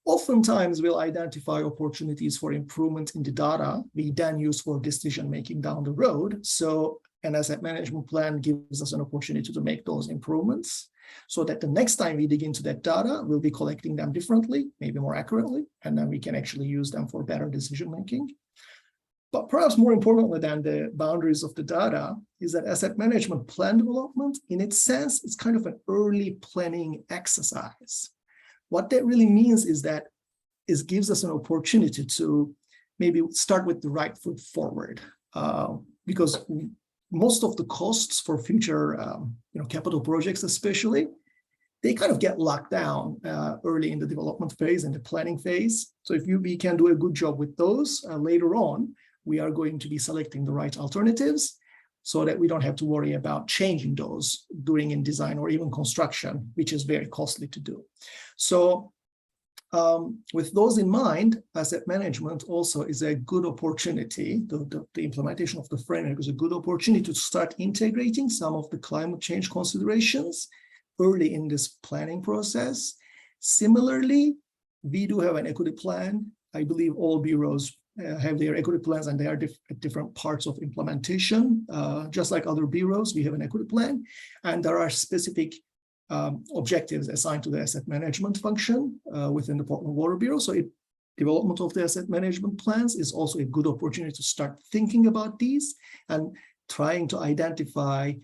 Speaker 15: oftentimes we'll identify opportunities for improvement in the data we then use for decision making down the road. So an asset management plan gives us an opportunity to make those improvements so that the next time we dig into that data, we'll be collecting them differently, maybe more accurately, and then we can actually use them for better decision making. But perhaps more importantly than the boundaries of the data is that asset management plan development, in its sense, is kind of an early planning exercise. What that really means is that it gives us an opportunity to maybe start with the right foot forward, because most of the costs for future capital projects especially, they kind of get locked down early in the development phase and the planning phase. So if we can do a good job with those later on, we are going to be selecting the right alternatives so that we don't have to worry about changing those during in design or even construction, which is very costly to do. So with those in mind, asset management also is a good opportunity. The implementation of the framework is a good opportunity to start integrating some of the climate change considerations early in this planning process. Similarly, we do have an equity plan. I believe all bureaus have their equity plans and they are at different parts of implementation. Just like other bureaus, we have an equity plan, and there are specific objectives assigned to the asset management function within the Portland Water Bureau. So development of the asset management plans is also a good opportunity to start thinking about these and trying to identify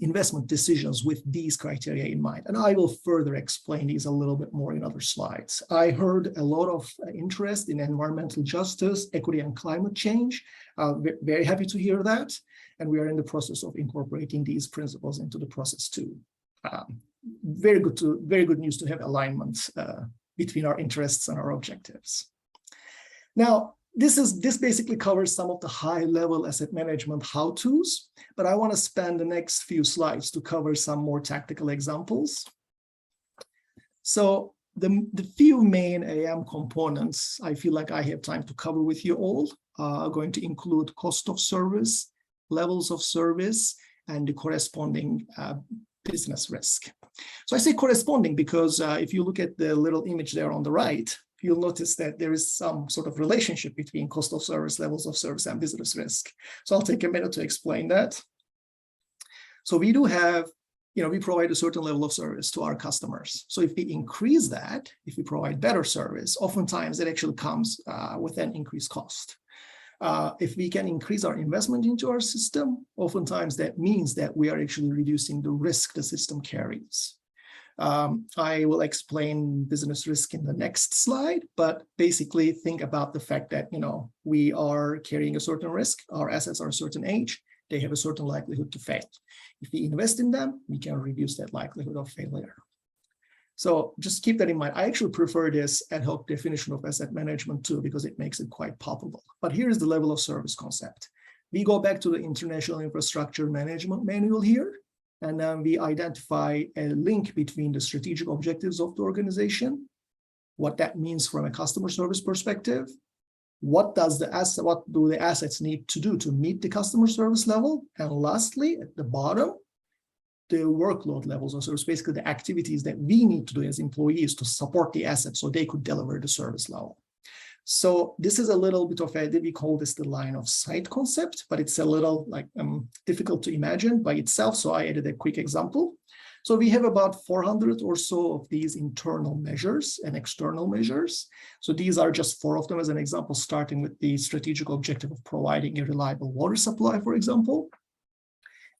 Speaker 15: investment decisions with these criteria in mind. And I will further explain these a little bit more in other slides. I heard a lot of interest in environmental justice, equity, and climate change. Very happy to hear that. And we are in the process of incorporating these principles into the process too. Very good news to have alignment between our interests and our objectives. Now, this basically covers some of the high-level asset management how-tos, but I want to spend the next few slides to cover some more tactical examples. So the few main AM components I feel like I have time to cover with you all are going to include cost of service, levels of service, and the corresponding business risk. So I say corresponding because if you look at the little image there on the right, you'll notice that there is some sort of relationship between cost of service, levels of service, and business risk. So I'll take a minute to explain that. So we do have, we provide a certain level of service to our customers. So if we increase that, if we provide better service, oftentimes it actually comes with an increased cost. If we can increase our investment into our system, oftentimes that means that we are actually reducing the risk the system carries. I will explain business risk in the next slide, but basically think about the fact that, we are carrying a certain risk, our assets are a certain age, they have a certain likelihood to fail. If we invest in them, we can reduce that likelihood of failure. So just keep that in mind. I actually prefer this ad hoc definition of asset management too, because it makes it quite palpable. But here is the level of service concept. We go back to the International Infrastructure Management Manual here, and then we identify a link between the strategic objectives of the organization, what that means from a customer service perspective. What do the assets need to do to meet the customer service level? And lastly, at the bottom, the workload levels, so it's basically the activities that we need to do as employees to support the assets so they could deliver the service level. So this is a little bit of we call this the line of sight concept, but it's a little like difficult to imagine by itself. So I added a quick example. So we have about 400 or so of these internal measures and external measures. So these are just 4 of them as an example, starting with the strategic objective of providing a reliable water supply, for example.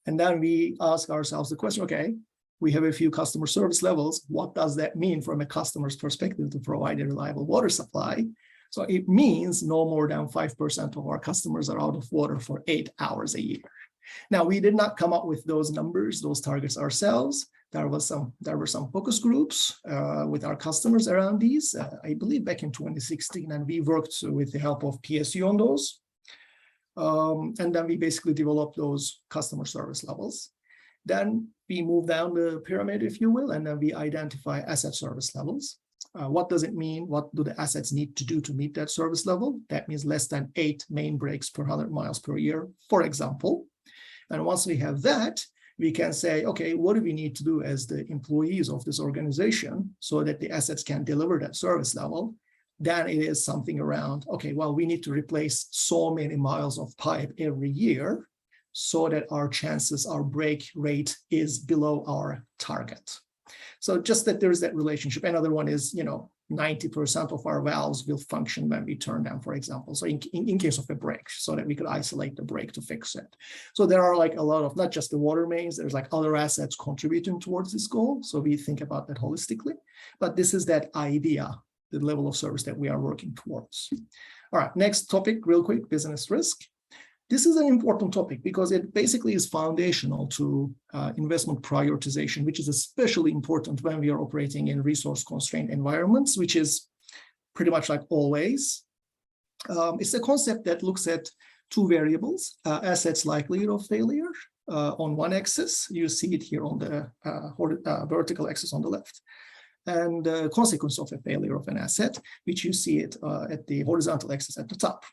Speaker 15: And then we ask ourselves the question, okay, we have a few customer service levels. What does that mean from a customer's perspective to provide a reliable water supply? So it means no more than 5% of our customers are out of water for 8 hours a year. Now, we did not come up with those numbers, those targets ourselves. There were some focus groups with our customers around these, I believe back in 2016, and we worked with the help of PSU on those. And then we basically developed those customer service levels. Then we move down the pyramid, if you will, and then we identify asset service levels. What does it mean? What do the assets need to do to meet that service level? That means less than 8 main breaks per 100 miles per year, for example. And once we have that, we can say, okay, what do we need to do as the employees of this organization so that the assets can deliver that service level? Then it is something around, okay, well, we need to replace so many miles of pipe every year so that our break rate is below our target. So just that there's that relationship. Another one is, 90% of our valves will function when we turn them, for example. So in case of a break, so that we could isolate the break to fix it. So there are like a lot of, not just the water mains, there's like other assets contributing towards this goal. So we think about that holistically, but this is that idea, the level of service that we are working towards. All right, next topic, real quick, business risk. This is an important topic because it basically is foundational to investment prioritization, which is especially important when we are operating in resource-constrained environments, which is pretty much like always. It's a concept that looks at 2 variables, assets likelihood of failure on one axis. You see it here on the vertical axis on the left, and the consequence of a failure of an asset, which you see it at the horizontal axis at the top.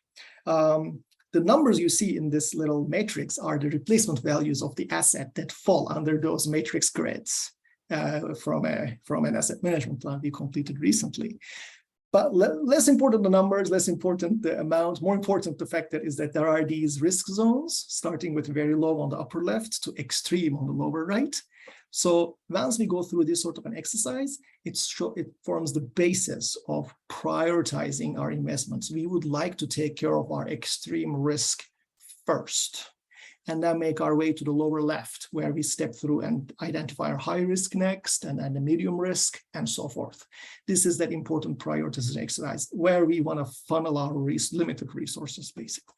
Speaker 15: The numbers you see in this little matrix are the replacement values of the asset that fall under those matrix grids from an asset management plan we completed recently. But less important the numbers, less important the amount, more important the fact that there are these risk zones, starting with very low on the upper left to extreme on the lower right. So once we go through this sort of an exercise, it forms the basis of prioritizing our investments. We would like to take care of our extreme risk first, and then make our way to the lower left, where we step through and identify our high risk next, and then the medium risk, and so forth. This is that important prioritization exercise where we want to funnel our limited resources, basically.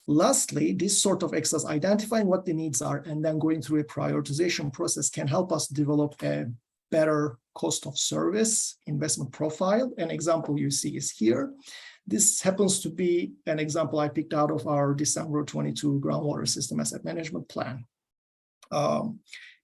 Speaker 15: Lastly, this sort of exercise, identifying what the needs are and then going through a prioritization process, can help us develop a better cost of service investment profile. An example you see is here. This happens to be an example I picked out of our December 22 groundwater system asset management plan.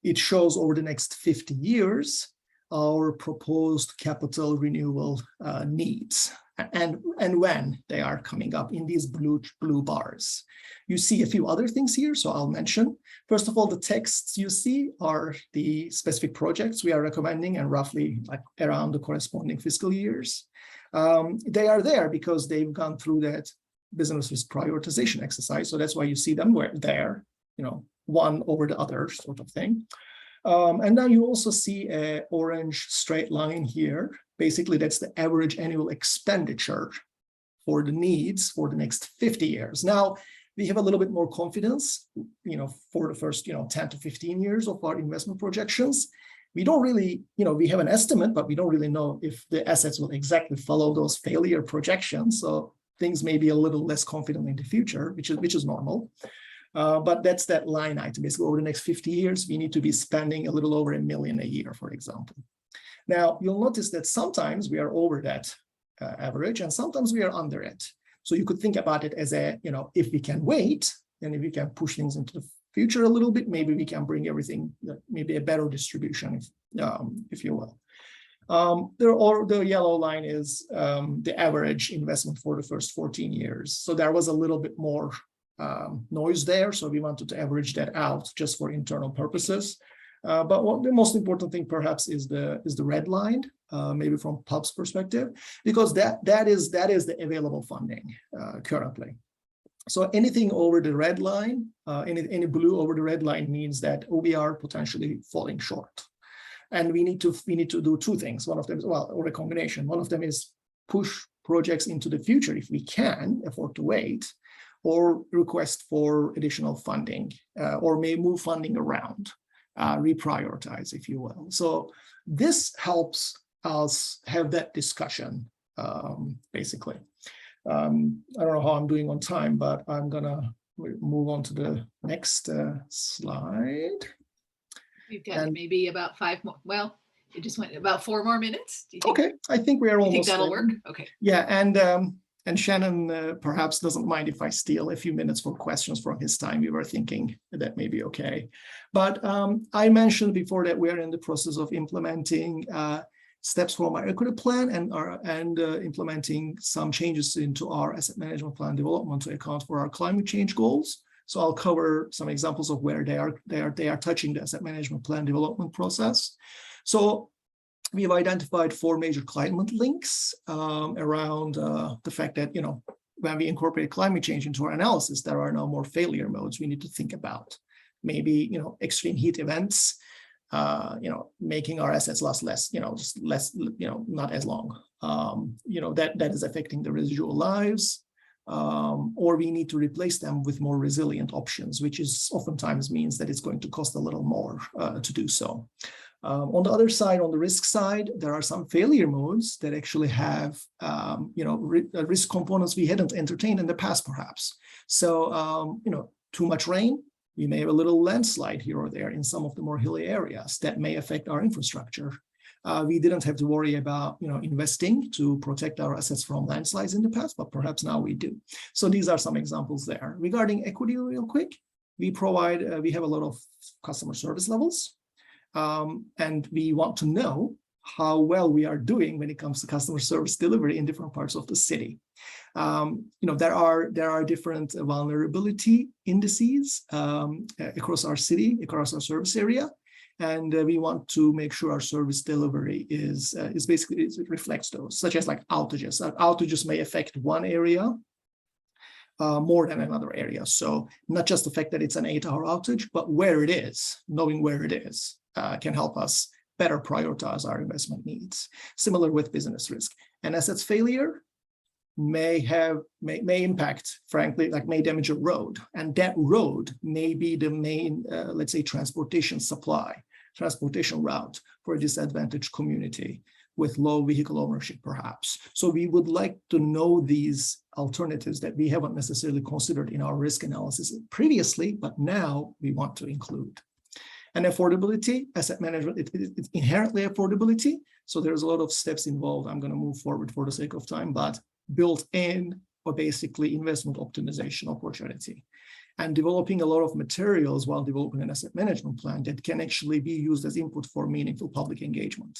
Speaker 15: It shows over the next 50 years our proposed capital renewal needs, and when they are coming up in these blue bars. You see a few other things here, so I'll mention. First of all, the texts you see are the specific projects we are recommending, and roughly like around the corresponding fiscal years. They are there because they've gone through that business risk prioritization exercise. So that's why you see them there, one over the other sort of thing. And then you also see an orange straight line here. Basically, that's the average annual expenditure for the needs for the next 50 years. Now, we have a little bit more confidence, for the first, 10 to 15 years of our investment projections. We don't really, we have an estimate, but we don't really know if the assets will exactly follow those failure projections. So things may be a little less confident in the future, which is normal. But that's that line item. Basically, over the next 50 years, we need to be spending a little over $1 million a year, for example. Now, you'll notice that sometimes we are over that average, and sometimes we are under it. So you could think about it as if we can wait, and if we can push things into the future a little bit, maybe we can bring everything, maybe a better distribution, if you will. The yellow line is the average investment for the first 14 years. So there was a little bit more noise there. So we wanted to average that out just for internal purposes. But what the most important thing perhaps is the red line, maybe from PUB's perspective, because that is the available funding currently. So anything over the red line, any blue over the red line means that we are potentially falling short. And we need to do two things. One of them is, well, or a combination. One of them is push projects into the future if we can afford to wait, or request for additional funding, or may move funding around, reprioritize, if you will. So this helps us have that discussion, basically. I don't know how I'm doing on time, but I'm gonna move on to the next slide.
Speaker 1: We've got maybe about 5 more. Well, it just went about 4 more minutes. Do you think,
Speaker 15: Okay, I think we are almost.
Speaker 1: you think that'll
Speaker 15: there.
Speaker 1: work? Okay.
Speaker 15: Yeah, and Shannon perhaps doesn't mind if I steal a few minutes for questions from his time. We were thinking that may be okay. But I mentioned before that we are in the process of implementing steps from our equity plan and implementing some changes into our asset management plan development to account for our climate change goals. So I'll cover some examples of where they are touching the asset management plan development process. So we've identified 4 major climate links around the fact that, you know, when we incorporate climate change into our analysis, there are now more failure modes we need to think about. Maybe, you know, extreme heat events, you know, making our assets last less, you know, just less, you know, not as long. You know, that is affecting the residual lives. Or we need to replace them with more resilient options, which is oftentimes means that it's going to cost a little more to do so. On the other side, on the risk side, there are some failure modes that actually have, you know, risk components we hadn't entertained in the past, perhaps. So, you know, too much rain, we may have a little landslide here or there in some of the more hilly areas that may affect our infrastructure. We didn't have to worry about, you know, investing to protect our assets from landslides in the past, but perhaps now we do. So these are some examples there. Regarding equity, real quick, we provide, we have a lot of customer service levels, and we want to know how well we are doing when it comes to customer service delivery in different parts of the city. You know, there are different vulnerability indices across our city, across our service area. And we want to make sure our service delivery is basically, it reflects those, such as like outages. Outages may affect one area more than another area. So not just the fact that it's an 8-hour outage, but where it is, knowing where it is can help us better prioritize our investment needs. Similar with business risk. And assets failure may impact, frankly, like may damage a road. And that road may be the main, let's say, transportation route for a disadvantaged community with low vehicle ownership, perhaps. So we would like to know these alternatives that we haven't necessarily considered in our risk analysis previously, but now we want to include. And affordability, asset management, it's inherently affordability. So there's a lot of steps involved. I'm going to move forward for the sake of time, but built in or basically investment optimization opportunity. And developing a lot of materials while developing an asset management plan that can actually be used as input for meaningful public engagement.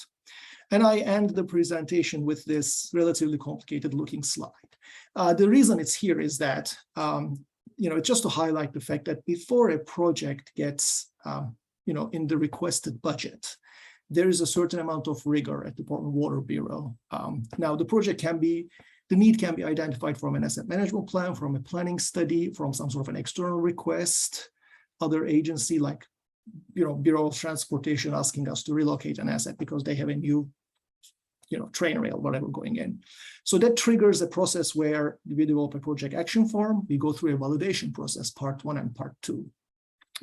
Speaker 15: And I end the presentation with this relatively complicated looking slide. The reason it's here is that, you know, just to highlight the fact that before a project gets, you know, in the requested budget, there is a certain amount of rigor at the Portland Water Bureau. Now, the need can be identified from an asset management plan, from a planning study, from some sort of an external request, other agency like, you know, Bureau of Transportation asking us to relocate an asset because they have a new, you know, train rail, whatever going in. So that triggers a process where we develop a project action form. We go through a validation process, part 1 and part 2.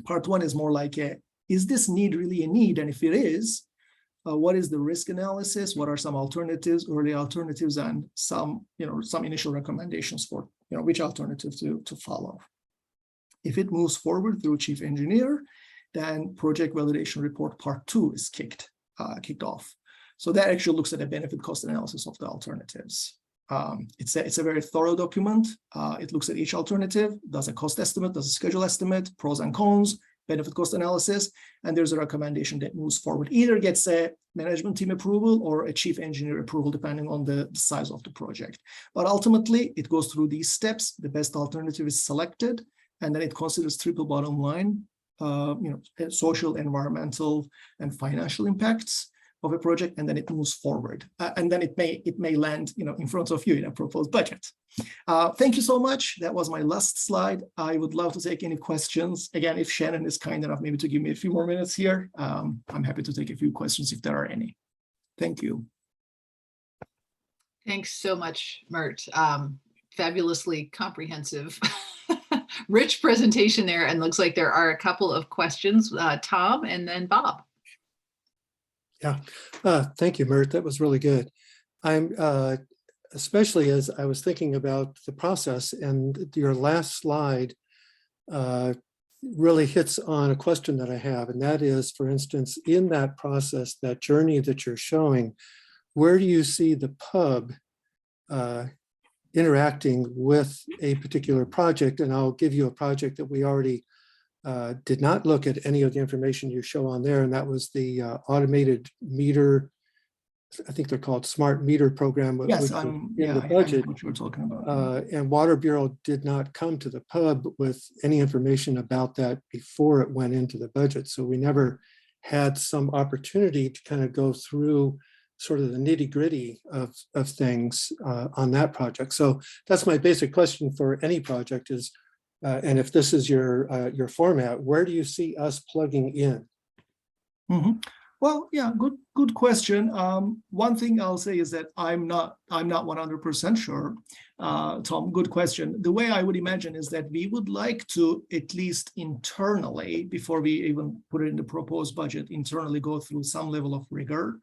Speaker 15: Part 1 is more like is this need really a need? And if it is, what is the risk analysis? What are some alternatives, early alternatives, and some, you know, some initial recommendations for, you know, which alternative to follow. If it moves forward through chief engineer, then project validation report part 2 is kicked off. So that actually looks at a benefit cost analysis of the alternatives. It's a very thorough document. It looks at each alternative, does a cost estimate, does a schedule estimate, pros and cons, benefit cost analysis, and there's a recommendation that moves forward. Either gets a management team approval or a chief engineer approval, depending on the size of the project. But ultimately, it goes through these steps. The best alternative is selected, and then it considers triple bottom line, social, environmental, and financial impacts of a project, and then it moves forward. And then it may land, in front of you in a proposed budget. Thank you so much. That was my last slide. I would love to take any questions. Again, if Shannon is kind enough maybe to give me a few more minutes here, I'm happy to take a few questions if there are any. Thank you.
Speaker 1: Thanks so much, Mert. Fabulously comprehensive, rich presentation there, and looks like there are a couple of questions. Tom and then Bob.
Speaker 7: Yeah, thank you, Mert. That was really good. I'm especially as I was thinking about the process, and your last slide really hits on a question that I have, and that is, for instance, in that process, that journey that you're showing, where do you see the pub interacting with a particular project? And I'll give you a project that we already did not look at any of the information you show on there, and that was the automated meter. I think they're called smart meter program.
Speaker 15: Yes,
Speaker 7: in
Speaker 15: the budget. I know what you were talking about.
Speaker 7: And Water Bureau did not come to the pub with any information about that before it went into the budget. So we never had some opportunity to kind of go through sort of the nitty gritty of things on that project. So that's my basic question for any project is, and if this is your format, where do you see us plugging in?
Speaker 15: Mm-hmm. Well, yeah, good question. One thing I'll say is that I'm not 100% sure. Tom, good question. The way I would imagine is that we would like to, at least internally, before we even put it in the proposed budget, internally go through some level of rigor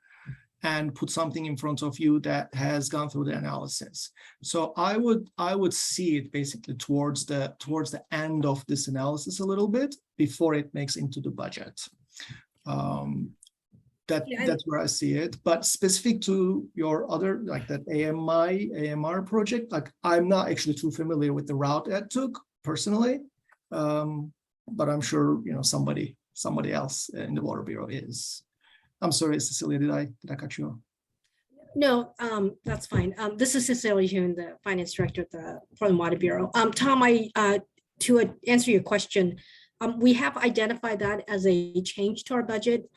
Speaker 15: and put something in front of you that has gone through the analysis. So I would see it basically towards the end of this analysis a little bit before it makes into the budget. That's where I see it. But specific to your other, like that AMR project, like I'm not actually too familiar with the route that took personally, but I'm sure somebody else in the Water Bureau is. I'm sorry, Cecilia, did I cut you off?
Speaker 16: No, that's fine. This is Cecilia Hume, the finance director at the Portland Water Bureau. Tom, to answer your question, we have identified that as a change to our budget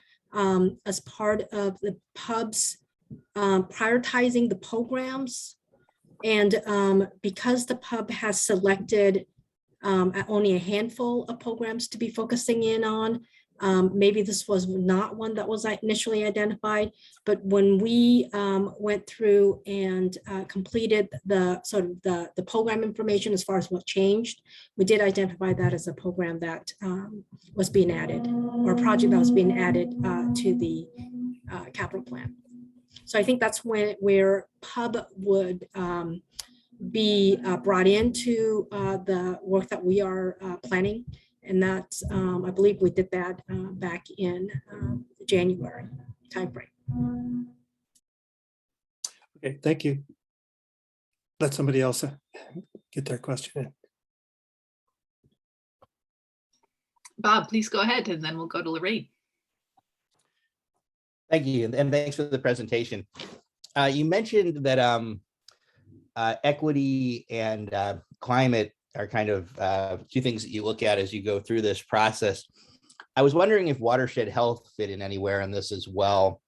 Speaker 16: as part of the pubs prioritizing the programs. And because the pub has selected only a handful of programs to be focusing in on, maybe this was not one that was initially identified, but when we went through and completed the sort of the program information as far as what changed, we did identify that as a program that was being added, or a project that was being added to the capital plan. So I think that's where pub would be brought into the work that we are planning. And that's, I believe we did that back in January timeframe.
Speaker 7: Okay, thank you. Let somebody else get their question in.
Speaker 1: Bob, please go ahead, and then we'll go to Lorraine.
Speaker 11: Thank you, and thanks for the presentation. You mentioned that equity and climate are kind of two things that you look at as you go through this process. I was wondering if watershed health fit in anywhere in this as well.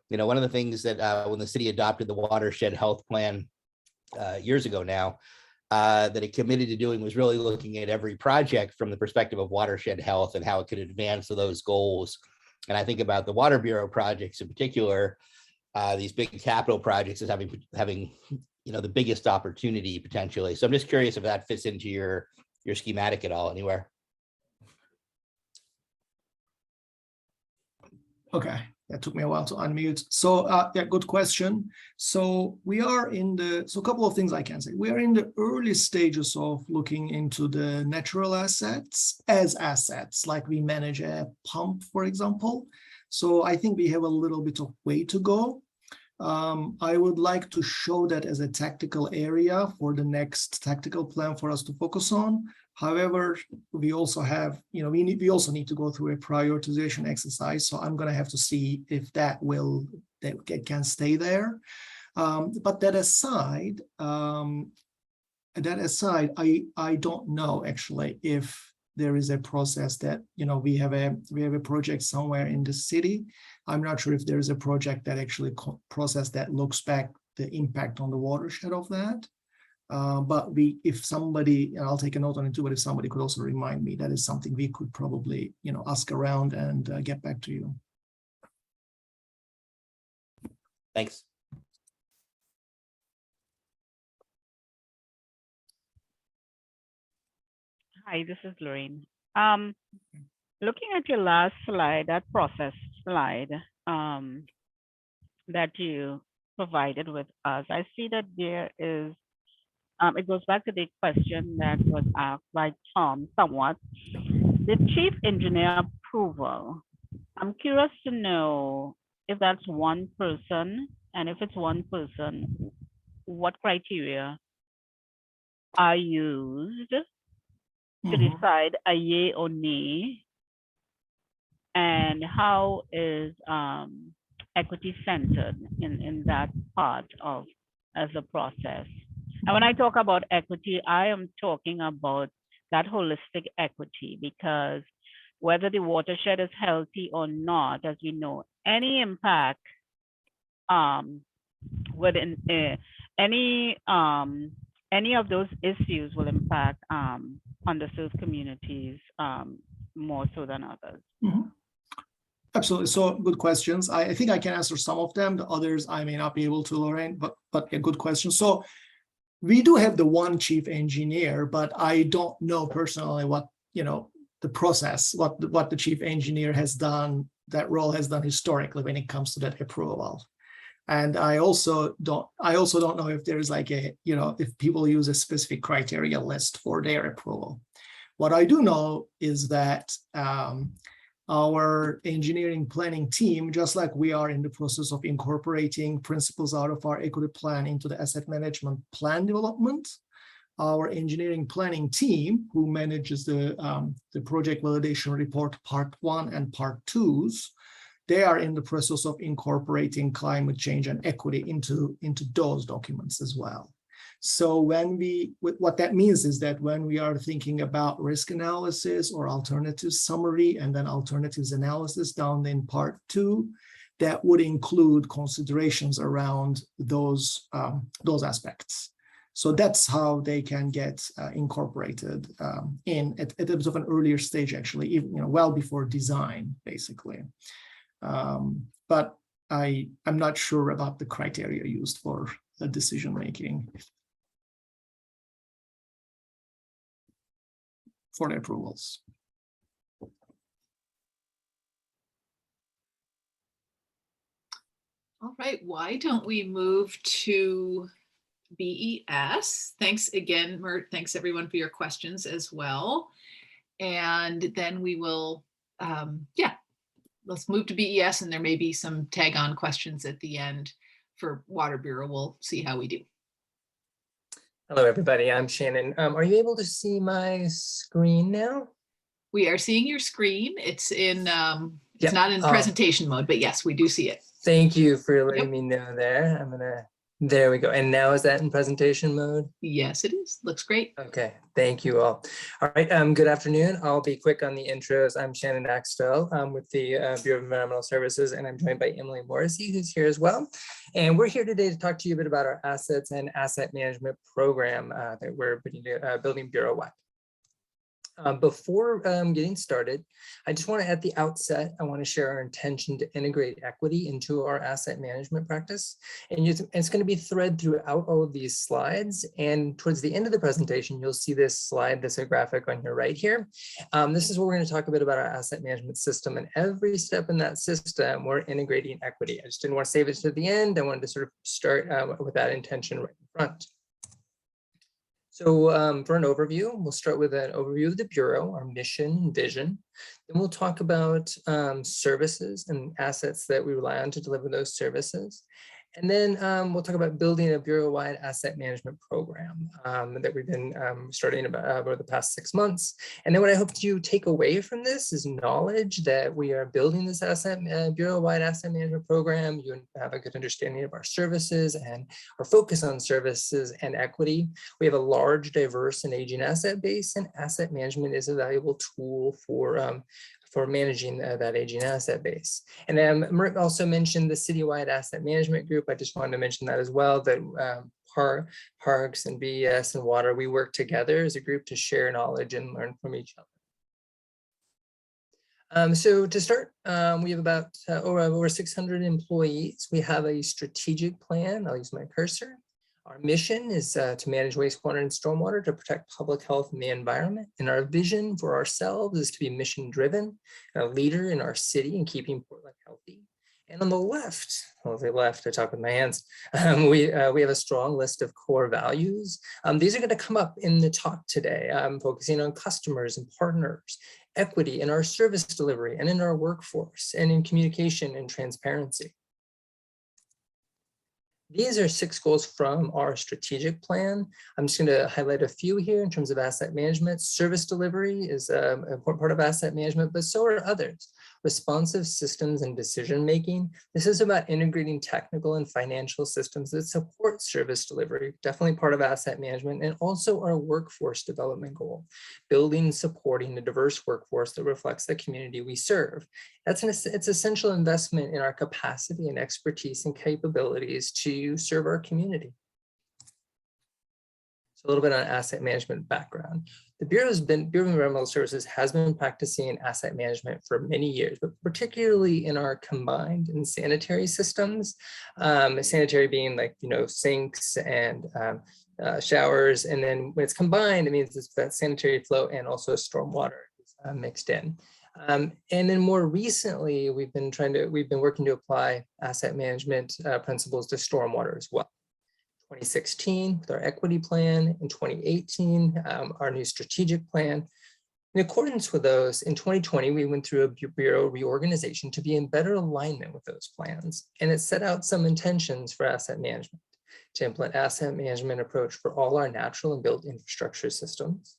Speaker 11: One of the things that when the city adopted the watershed health plan years ago now, that it committed to doing was really looking at every project from the perspective of watershed health and how it could advance those goals. And I think about the Water Bureau projects in particular, these big capital projects as having the biggest opportunity potentially. So I'm just curious if that fits into your schematic at all anywhere.
Speaker 15: Okay, that took me a while to unmute. So yeah, good question. So we are a couple of things I can say. We are in the early stages of looking into the natural assets as assets, like we manage a pump, for example. So I think we have a little bit of way to go. I would like to show that as a tactical area for the next tactical plan for us to focus on. However, we also have, we also need to go through a prioritization exercise. So I'm going to have to see if that can stay there. But that aside, I don't know actually if there is a process that, we have a project somewhere in the city. I'm not sure if there is a project that actually process that looks back the impact on the watershed of that. But if somebody, and I'll take a note on it too, but if somebody could also remind me, that is something we could probably, ask around and get back to you.
Speaker 11: Thanks.
Speaker 14: Hi, this is Lorraine. Looking at your last slide, that process slide that you provided with us, I see that there is, it goes back to the question that was asked by Tom somewhat. The chief engineer approval. I'm curious to know if that's one person, and if it's one person, what criteria are used to decide a yay or nay, and how is equity centered in that part of as a process? And when I talk about equity, I am talking about that holistic equity, because whether the watershed is healthy or not, as we know, any impact within any of those issues will impact underserved communities more so than others.
Speaker 15: Absolutely. So good questions. I think I can answer some of them. The others I may not be able to, Lorraine, but a good question. So we do have the one chief engineer, but I don't know personally what, the process, what the chief engineer has done, that role has done historically when it comes to that approval. And I also don't know if there's like a, if people use a specific criteria list for their approval. What I do know is that our engineering planning team, just like we are in the process of incorporating principles out of our equity plan into the asset management plan development, our engineering planning team, who manages the project validation report part 1 and part 2s, they are in the process of incorporating climate change and equity into those documents as well. So what that means is that when we are thinking about risk analysis or alternatives summary and then alternatives analysis down in part 2, that would include considerations around those aspects. So that's how they can get incorporated at a bit of an earlier stage, actually, even, well before design, basically. But I'm not sure about the criteria used for the decision making for the approvals.
Speaker 1: All right, why don't we move to BES? Thanks again, Mert. Thanks everyone for your questions as well. And then we will, let's move to BES, and there may be some tag on questions at the end for Water Bureau. We'll see how we do.
Speaker 17: Hello, everybody. I'm Shannon. Are you able to see my screen now?
Speaker 1: We are seeing your screen. It's in, it's not in presentation mode, but yes, we do see it.
Speaker 17: Thank you for letting me know there. There we go. And now is that in presentation mode?
Speaker 1: Yes, it is. Looks great.
Speaker 17: Okay, thank you all. All right, good afternoon. I'll be quick on the intros. I'm Shannon Axtell with the Bureau of Environmental Services, and I'm joined by Emily Morrissey, who's here as well. And we're here today to talk to you a bit about our assets and asset management program that we're building bureau-wide. Before getting started, I just want to, at the outset, I want to share our intention to integrate equity into our asset management practice. And it's going to be thread throughout all of these slides. And towards the end of the presentation, you'll see this slide, this graphic on your right here. This is where we're going to talk a bit about our asset management system. And every step in that system, we're integrating equity. I just didn't want to save it to the end. I wanted to sort of start with that intention right in front. So for an overview, we'll start with an overview of the Bureau, our mission and vision. Then we'll talk about services and assets that we rely on to deliver those services. And then we'll talk about building a bureau-wide asset management program that we've been starting about over the past 6 months. And then what I hope you take away from this is knowledge that we are building this bureau-wide asset management program. You have a good understanding of our services and our focus on services and equity. We have a large, diverse, and aging asset base, and asset management is a valuable tool for managing that aging asset base. And then Mert also mentioned the citywide asset management group. I just wanted to mention that as well, that parks and BES and water, we work together as a group to share knowledge and learn from each other. So to start, we have about over 600 employees. We have a strategic plan. I'll use my cursor. Our mission is to manage wastewater and stormwater to protect public health and the environment. And our vision for ourselves is to be mission driven, a leader in our city and keeping Portland healthy. And on the left, well, the left, I talk with my hands, we have a strong list of core values. These are going to come up in the talk today. I'm focusing on customers and partners, equity in our service delivery and in our workforce, and in communication and transparency. These are 6 goals from our strategic plan. I'm just going to highlight a few here in terms of asset management. Service delivery is an important part of asset management, but so are others. Responsive systems and decision making. This is about integrating technical and financial systems that support service delivery, definitely part of asset management, and also our workforce development goal, building and supporting a diverse workforce that reflects the community we serve. It's essential investment in our capacity and expertise and capabilities to serve our community. So a little bit on asset management background. The Bureau of Environmental Services has been practicing asset management for many years, but particularly in our combined and sanitary systems. Sanitary being like, sinks and showers. And then when it's combined, it means it's that sanitary flow and also stormwater mixed in. And then more recently, we've been working to apply asset management principles to stormwater as well. 2016 with our equity plan, in 2018, our new strategic plan. In accordance with those, in 2020, we went through a bureau reorganization to be in better alignment with those plans. And it set out some intentions for asset management, to implement asset management approach for all our natural and built infrastructure systems,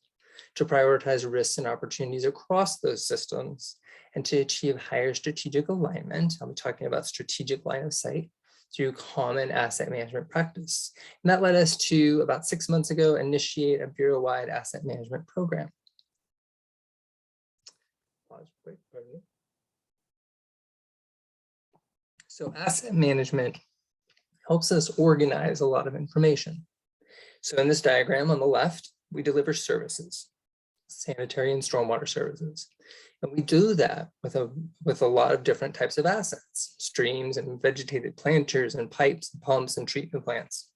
Speaker 17: to prioritize risks and opportunities across those systems, and to achieve higher strategic alignment. I'm talking about strategic line of sight through common asset management practice. And that led us to, about 6 months ago, initiate a bureau-wide asset management program. So asset management helps us organize a lot of information. So in this diagram on the left, we deliver services, sanitary and stormwater services. And we do that with a lot of different types of assets, streams and vegetated planters and pipes and pumps and treatment plants.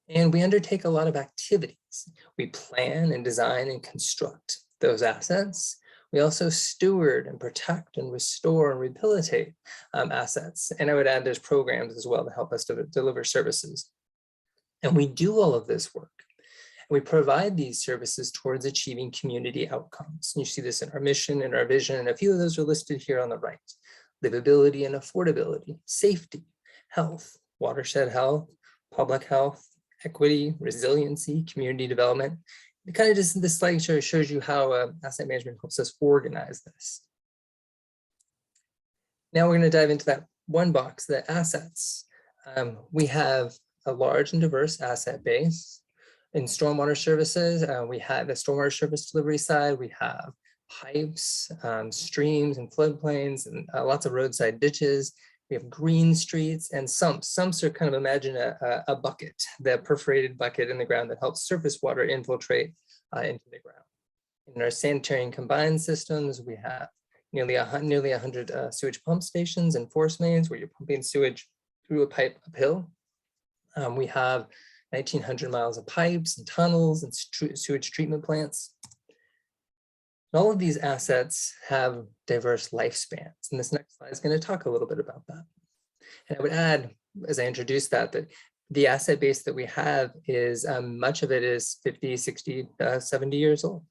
Speaker 17: And we undertake a lot of activities. We plan and design and construct those assets. We also steward and protect and restore and rehabilitate assets. And I would add there's programs as well to help us to deliver services. And we do all of this work. We provide these services towards achieving community outcomes. You see this in our mission and our vision, and a few of those are listed here on the right. Livability and affordability, safety, health, watershed health, public health, equity, resiliency, community development. It kind of just, this slide shows you how asset management helps us organize this. Now we're going to dive into that one box, the assets. We have a large and diverse asset base. In stormwater services, we have the stormwater service delivery side. We have pipes, streams and floodplains, and lots of roadside ditches. We have green streets and sumps. Sumps are kind of, imagine a bucket, the perforated bucket in the ground that helps surface water infiltrate into the ground. In our sanitary and combined systems, we have nearly 100 sewage pump stations and force mains where you're pumping sewage through a pipe uphill. We have 1,900 miles of pipes and tunnels and sewage treatment plants. And all of these assets have diverse lifespans. And this next slide is going to talk a little bit about that. And I would add, as I introduce that the asset base that we have is, much of it is 50, 60, 70 years old.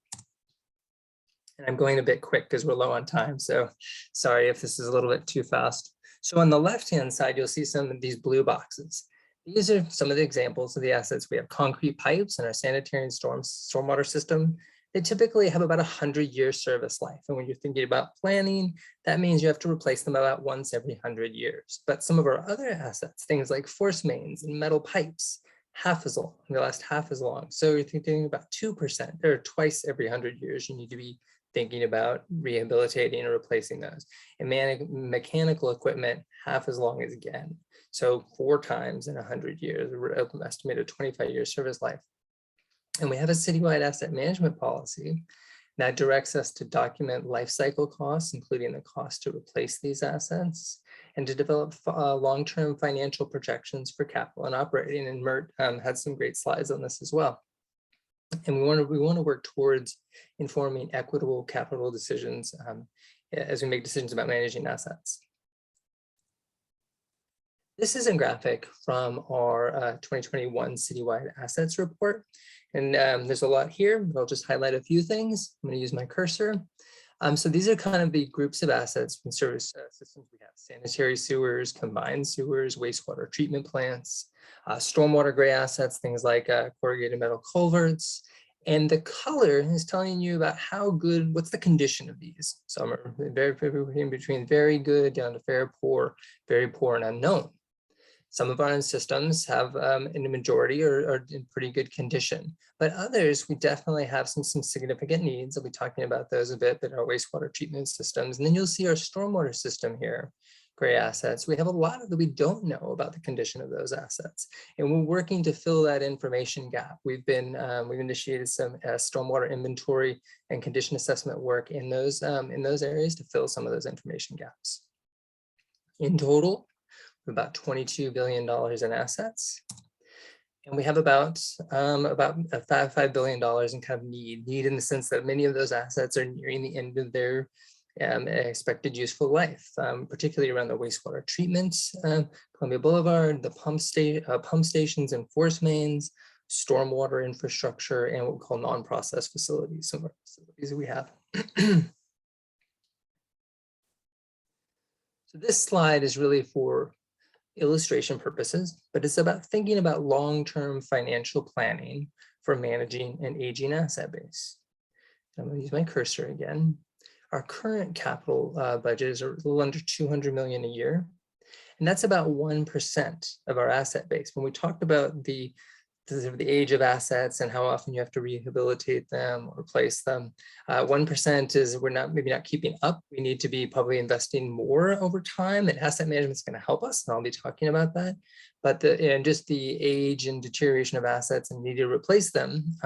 Speaker 17: And I'm going a bit quick because we're low on time. So sorry if this is a little bit too fast. So on the left-hand side, you'll see some of these blue boxes. These are some of the examples of the assets. We have concrete pipes in our sanitary and stormwater system. They typically have about 100-year service life. And when you're thinking about planning, that means you have to replace them about once every 100 years. But some of our other assets, things like force mains and metal pipes, half as long, they last half as long. So you're thinking about 2%, or twice every 100 years, you need to be thinking about rehabilitating or replacing those. And mechanical equipment, half as long as again. So 4 times in 100 years, we're estimated 25-year service life. And we have a citywide asset management policy that directs us to document life cycle costs, including the cost to replace these assets, and to develop long-term financial projections for capital and operating. And Mert had some great slides on this as well. And we want to work towards informing equitable capital decisions as we make decisions about managing assets. This is a graphic from our 2021 citywide assets report. And there's a lot here, but I'll just highlight a few things. I'm going to use my cursor. So these are kind of the groups of assets and service systems we have: sanitary sewers, combined sewers, wastewater treatment plants, stormwater gray assets, things like corrugated metal culverts. And the color is telling you about how good, what's the condition of these. Some are very in between very good down to very poor and unknown. Some of our systems have, in the majority, are in pretty good condition, but others, we definitely have some significant needs. I'll be talking about those a bit, but our wastewater treatment systems. And then you'll see our stormwater system here, gray assets. We have a lot of that we don't know about the condition of those assets. And we're working to fill that information gap. We've initiated some stormwater inventory and condition assessment work in those areas to fill some of those information gaps. In total, about $22 billion in assets. And we have about $5 billion in kind of need in the sense that many of those assets are nearing the end of their expected useful life, particularly around the wastewater treatment, Columbia Boulevard, the pump stations and force mains, stormwater infrastructure, and what we call non-process facilities, some of our facilities that we have. So this slide is really for illustration purposes, but it's about thinking about long-term financial planning for managing an aging asset base. I'm going to use my cursor again. Our current capital budget is a little under 200 million a year, and that's about 1% of our asset base. When we talked about the age of assets and how often you have to rehabilitate them or replace them, 1% is we're maybe not keeping up. We need to be probably investing more over time, and asset management is going to help us, and I'll be talking about that. But just the age and deterioration of assets and need to replace them,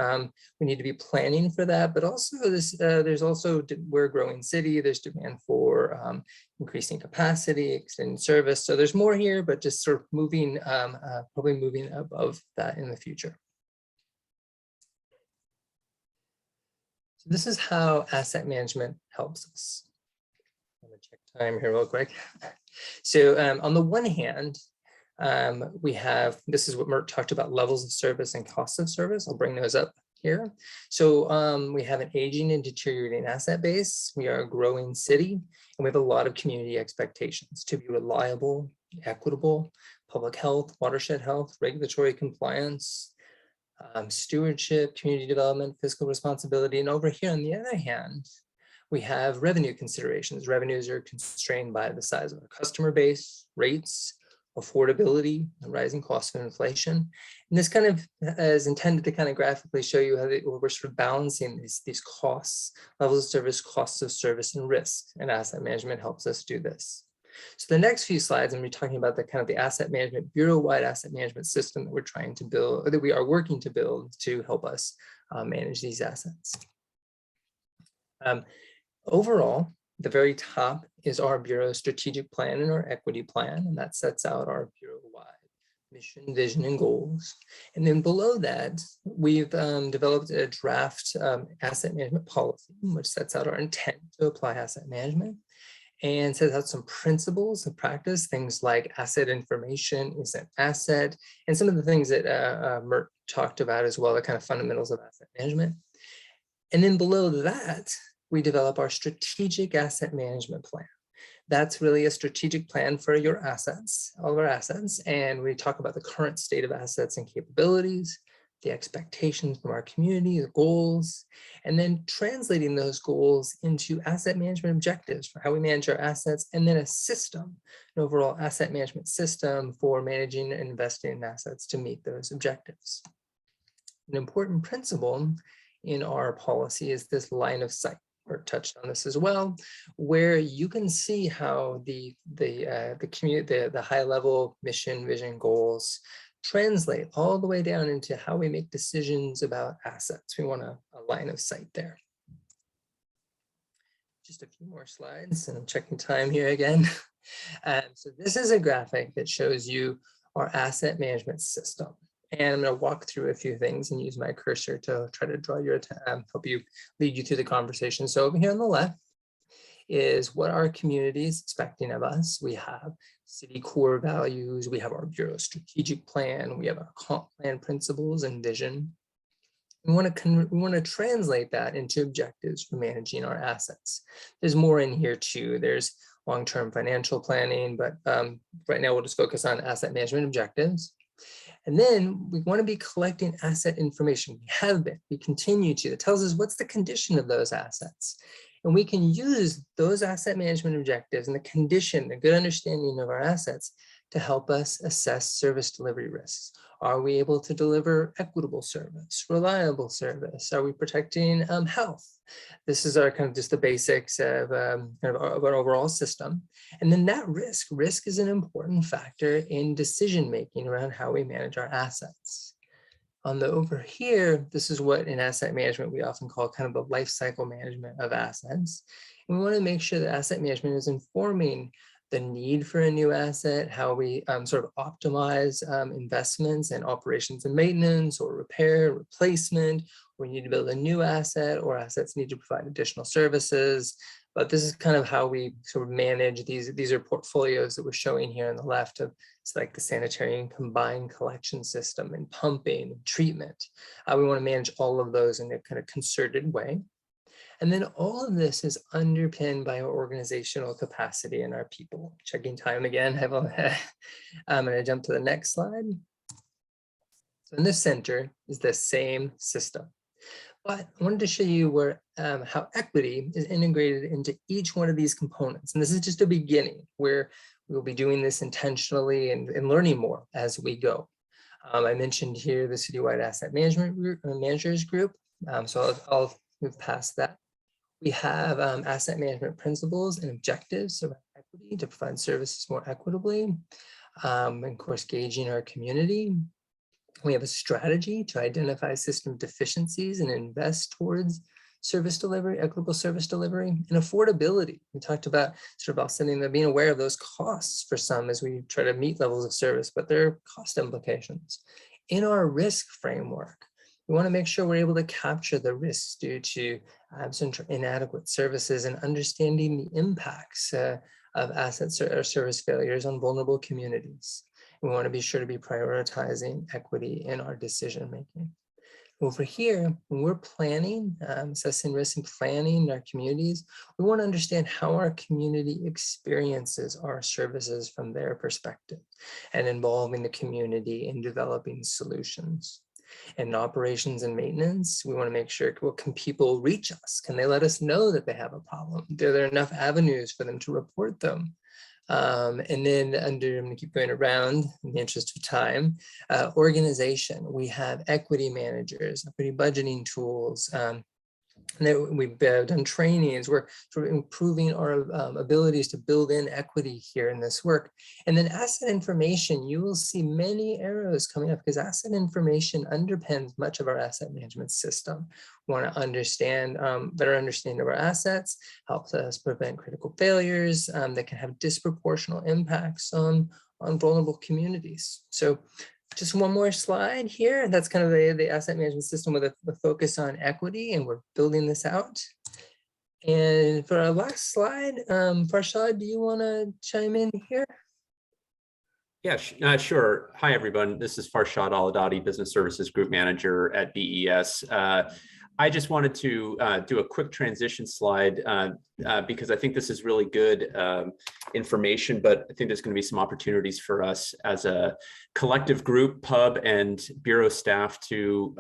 Speaker 17: we need to be planning for that. But also there's also, we're a growing city, there's demand for increasing capacity, extending service. So there's more here, but just sort of moving, probably moving above that in the future. So this is how asset management helps us. I'm gonna check time here real quick. So on the one hand, we have, this is what Mert talked about, levels of service and costs of service. I'll bring those up here. So we have an aging and deteriorating asset base. We are a growing city, and we have a lot of community expectations to be reliable, equitable, public health, watershed health, regulatory compliance, stewardship, community development, fiscal responsibility. And over here on the other hand, we have revenue considerations. Revenues are constrained by the size of our customer base, rates, affordability, and rising costs of inflation. And this kind of is intended to kind of graphically show you how we're sort of balancing these costs, levels of service, costs of service, and risk. And asset management helps us do this. So the next few slides, I'm going to be talking about the kind of the asset management, bureau-wide asset management system that we're trying to build, or that we are working to build to help us manage these assets. Overall, the very top is our Bureau strategic plan and our equity plan, and that sets out our Bureau-wide mission, vision, and goals. And then below that, we've developed a draft asset management policy, which sets out our intent to apply asset management and sets out some principles of practice, things like asset information is an asset, and some of the things that Mert talked about as well, the kind of fundamentals of asset management. And then below that, we develop our strategic asset management plan. That's really a strategic plan for your assets, all of our assets. And we talk about the current state of assets and capabilities, the expectations from our community, the goals, and then translating those goals into asset management objectives for how we manage our assets, and then a system, an overall asset management system for managing and investing in assets to meet those objectives. An important principle in our policy is this line of sight. Or touched on this as well, where you can see how the community, the high level mission, vision, goals translate all the way down into how we make decisions about assets. We want a line of sight there. Just a few more slides, and I'm checking time here again. So this is a graphic that shows you our asset management system. And I'm going to walk through a few things and use my cursor to try to draw your attention, help you lead you through the conversation. So over here on the left is what our community is expecting of us. We have city core values, we have our bureau strategic plan, we have our comp plan principles and vision. We want to translate that into objectives for managing our assets. There's more in here too. There's long-term financial planning, but right now we'll just focus on asset management objectives. And then we want to be collecting asset information. We have been, we continue to. It tells us what's the condition of those assets. And we can use those asset management objectives and the condition, a good understanding of our assets to help us assess service delivery risks. Are we able to deliver equitable service, reliable service? Are we protecting health? This is our kind of just the basics of our overall system. And then that risk is an important factor in decision-making around how we manage our assets. On the over here, this is what in asset management we often call kind of the life cycle management of assets. And we want to make sure that asset management is informing the need for a new asset, how we sort of optimize investments and operations and maintenance or repair, replacement, we need to build a new asset or assets need to provide additional services. But this is kind of how we sort of manage these. These are portfolios that we're showing here on the left of it's like the sanitary and combined collection system and pumping and treatment. We want to manage all of those in a kind of concerted way. And then all of this is underpinned by our organizational capacity and our people. Checking time again. I'm going to jump to the next slide. So in the center is the same system. But I wanted to show you where how equity is integrated into each one of these components. And this is just a beginning where we'll be doing this intentionally and learning more as we go. I mentioned here the citywide asset management group, managers group. So I'll move past that. We have asset management principles and objectives around equity to provide services more equitably. And of course, gauging our community. We have a strategy to identify system deficiencies and invest towards service delivery, equitable service delivery, and affordability. We talked about sort of offsetting the being aware of those costs for some as we try to meet levels of service, but there are cost implications. In our risk framework, we want to make sure we're able to capture the risks due to absent or inadequate services and understanding the impacts of assets or service failures on vulnerable communities. We want to be sure to be prioritizing equity in our decision making. Over here, when we're planning, assessing risk and planning in our communities, we want to understand how our community experiences our services from their perspective and involving the community in developing solutions. In operations and maintenance, we want to make sure, well, can people reach us? Can they let us know that they have a problem? Are there enough avenues for them to report them? And then under, I'm going to keep going around in the interest of time, organization, we have equity managers, equity budgeting tools. And then we've done trainings. We're sort of improving our abilities to build in equity here in this work. And then asset information, you will see many arrows coming up because asset information underpins much of our asset management system. We want to understand, better understanding of our assets, helps us prevent critical failures that can have disproportionate impacts on vulnerable communities. So just one more slide here. That's kind of the asset management system with a focus on equity, and we're building this out. And for our last slide, Farshad, do you want to chime in here?
Speaker 18: Yeah, sure. Hi, everyone. This is Farshad Aladadi, Business Services Group Manager at BES. I just wanted to do a quick transition slide because I think this is really good information, but I think there's going to be some opportunities for us as a collective group, pub and bureau staff to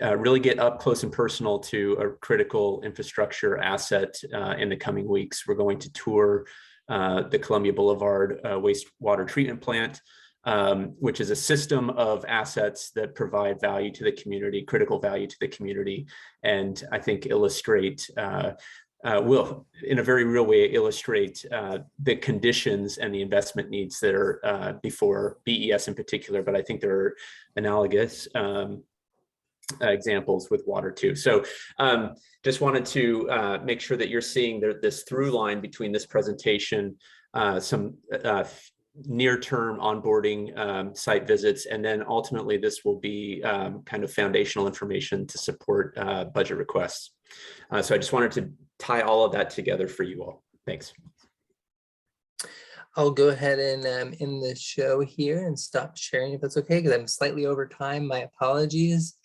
Speaker 18: really get up close and personal to a critical infrastructure asset in the coming weeks. We're going to tour the Columbia Boulevard wastewater treatment plant, which is a system of assets that provide value to the community, critical value to the community, and I think illustrate, will in a very real way illustrate the conditions and the investment needs that are before BES in particular, but I think there are analogous examples with water too. So just wanted to make sure that you're seeing this through line between this presentation, some near-term onboarding site visits, and then ultimately this will be kind of foundational information to support budget requests. So I just wanted to tie all of that together for you all. Thanks.
Speaker 17: I'll go ahead and end the show here and stop sharing if that's okay, because I'm slightly over time. My apologies.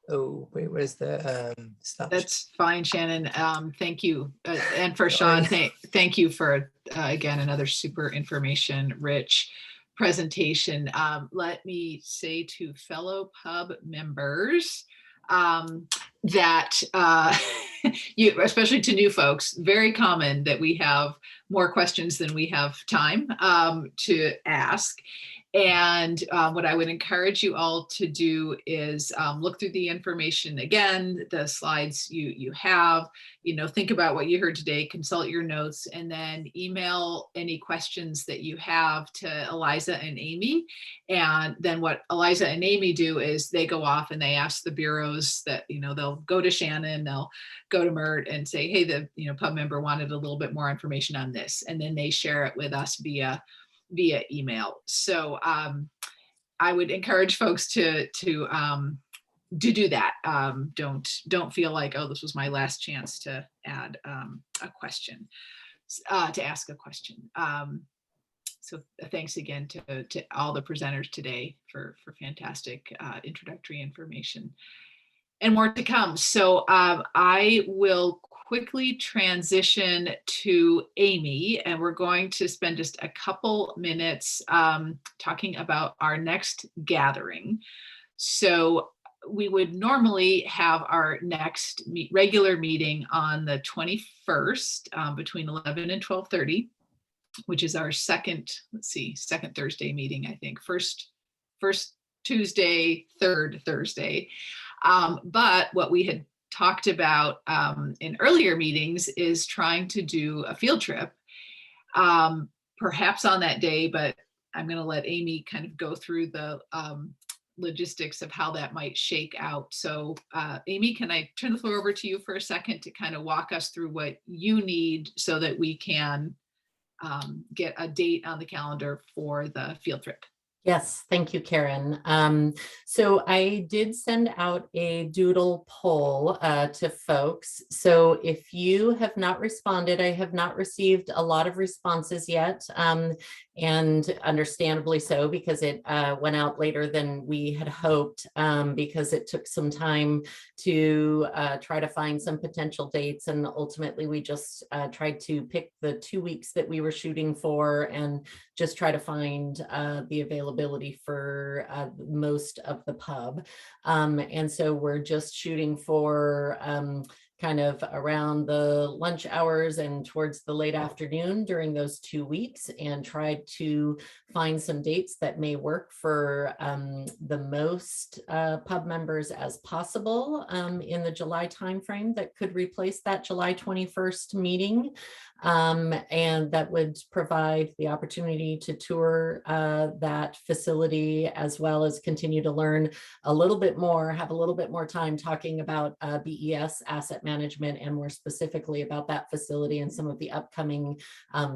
Speaker 17: Oh, wait, where's the stop?
Speaker 1: That's fine, Shannon. Thank you. And for Sean, thank you for, again, another super information rich presentation. Let me say to fellow pub members that you, especially to new folks, very common that we have more questions than we have time to ask. And what I would encourage you all to do is look through the information again, the slides you have, think about what you heard today, consult your notes, and then email any questions that you have to Eliza and Amy. And then what Eliza and Amy do is they go off and they ask the bureaus that, they'll go to Shannon, they'll go to Mert and say, hey, the pub member wanted a little bit more information on this. And then they share it with us via email. So I would encourage folks to do that. Don't feel like, oh, this was my last chance to add a question, to ask a question. So thanks again to all the presenters today for fantastic introductory information and more to come. So I will quickly transition to Amy, and we're going to spend just a couple minutes talking about our next gathering. So we would normally have our next regular meeting on the 21st between 11 and 12:30, which is our second Thursday meeting, I think. First Tuesday, third Thursday. But what we had talked about in earlier meetings is trying to do a field trip, perhaps on that day, but I'm going to let Amy kind of go through the logistics of how that might shake out. So Amy, can I turn the floor over to you for a second to kind of walk us through what you need so that we can get a date on the calendar for the field trip?
Speaker 2: Yes, thank you, Karen. So I did send out a doodle poll to folks. So if you have not responded, I have not received a lot of responses yet, and understandably so, because it went out later than we had hoped, because it took some time to try to find some potential dates. And ultimately, we just tried to pick the 2 weeks that we were shooting for and just try to find the availability for most of the pub. And so we're just shooting for kind of around the lunch hours and towards the late afternoon during those 2 weeks, and tried to find some dates that may work for the most pub members as possible in the July timeframe that could replace that July 21st meeting. And that would provide the opportunity to tour that facility, as well as continue to learn a little bit more, have a little bit more time talking about BES asset management management and more specifically about that facility and some of the upcoming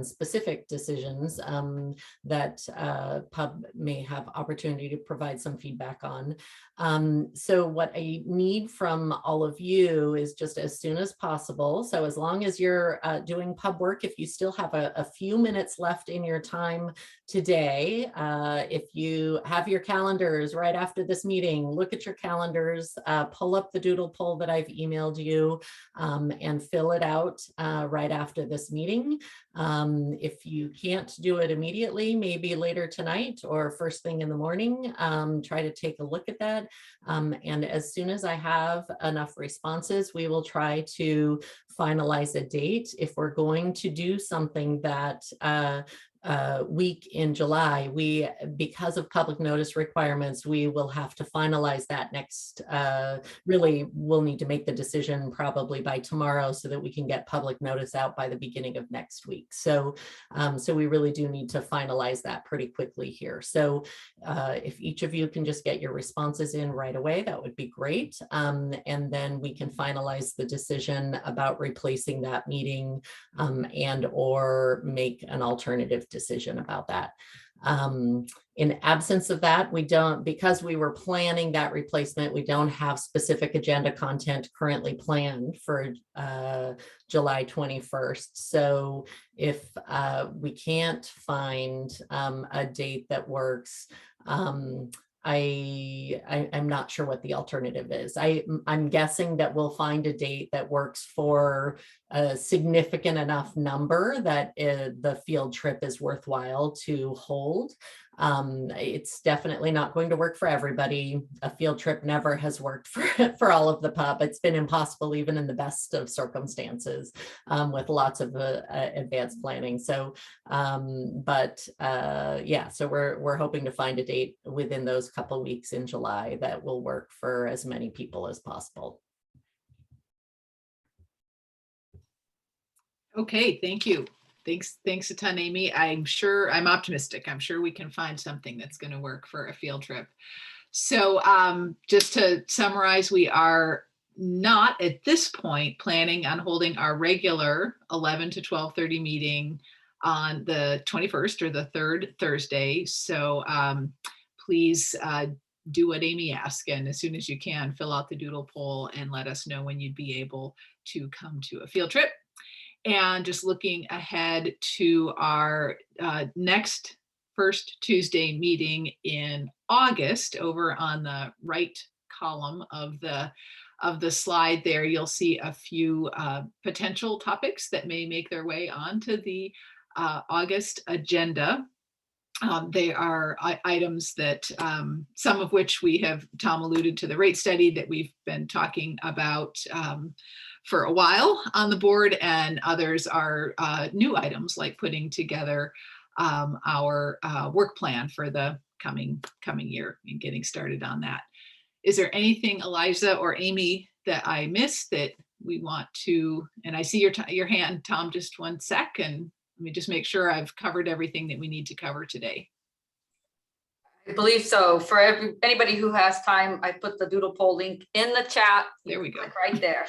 Speaker 2: specific decisions that Pub may have opportunity to provide some feedback on. So what I need from all of you is just as soon as possible. So as long as you're doing Pub work, if you still have a few minutes left in your time today, if you have your calendars right after this meeting, look at your calendars, pull up the doodle poll that I've emailed you and fill it out right after this meeting. If you can't do it immediately, maybe later tonight or first thing in the morning, try to take a look at that. And as soon as I have enough responses, we will try to finalize a date. If we're going to do something that week in July, because of public notice requirements, we will have to finalize that next, really we'll need to make the decision probably by tomorrow so that we can get public notice out by the beginning of next week. So, so we really do need to finalize that pretty quickly here. So if each of you can just get your responses in right away, that would be great. And then we can finalize the decision about replacing that meeting and or make an alternative decision about that. In absence of that, we don't, because we were planning that replacement, we don't have specific agenda content currently planned for July 21st. So if we can't find a date that works, I'm not sure what the alternative is. I'm guessing that we'll find a date that works for a significant enough number that the field trip is worthwhile to hold. It's definitely not going to work for everybody. A field trip never has worked for all of the Pub. It's been impossible even in the best of circumstances with lots of advanced planning. So, yeah, so we're hoping to find a date within those couple weeks in July that will work for as many people as possible.
Speaker 1: Okay, thank you. Thanks a ton, Amy. I'm optimistic. I'm sure we can find something that's going to work for a field trip. So just to summarize, we are not at this point planning on holding our regular 11 to 12:30 meeting on the 21st or the third Thursday. So please do what Amy asked, and as soon as you can, fill out the doodle poll and let us know when you'd be able to come to a field trip. And just looking ahead to our next first Tuesday meeting in August, over on the right column of the slide there, you'll see a few potential topics that may make their way onto the August agenda. They are items that some of which Tom alluded to the rate study that we've been talking about for a while on the board, and others are new items like putting together our work plan for the coming year and getting started on that. Is there anything, Eliza or Amy, that I missed that we want to, and I see your hand, Tom, just one sec, and let me just make sure I've covered everything that we need to cover today.
Speaker 8: I believe so. For anybody who has time, I put the doodle poll link in the chat.
Speaker 1: There we go.
Speaker 8: Right there.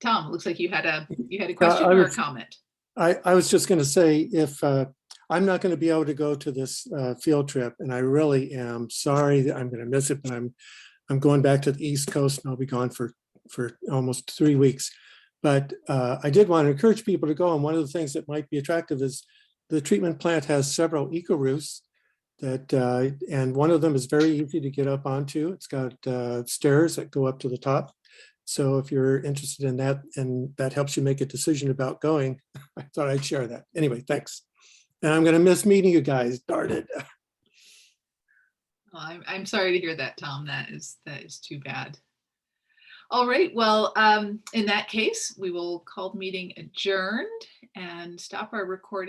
Speaker 1: Tom, it looks like you had a question or a comment.
Speaker 7: I was just going to say, if I'm not going to be able to go to this field trip, and I really am sorry that I'm going to miss it, but I'm going back to the East Coast, and I'll be gone for almost 3 weeks. But I did want to encourage people to go, and one of the things that might be attractive is the treatment plant has several eco roofs that, and one of them is very easy to get up onto. It's got stairs that go up to the top. So if you're interested in that and that helps you make a decision about going, I thought I'd share that. Anyway, thanks. And I'm going to miss meeting you guys. Darn it.
Speaker 1: Well, I'm sorry to hear that, Tom. That is too bad. All right. Well, in that case, we will call the meeting adjourned and stop our recording.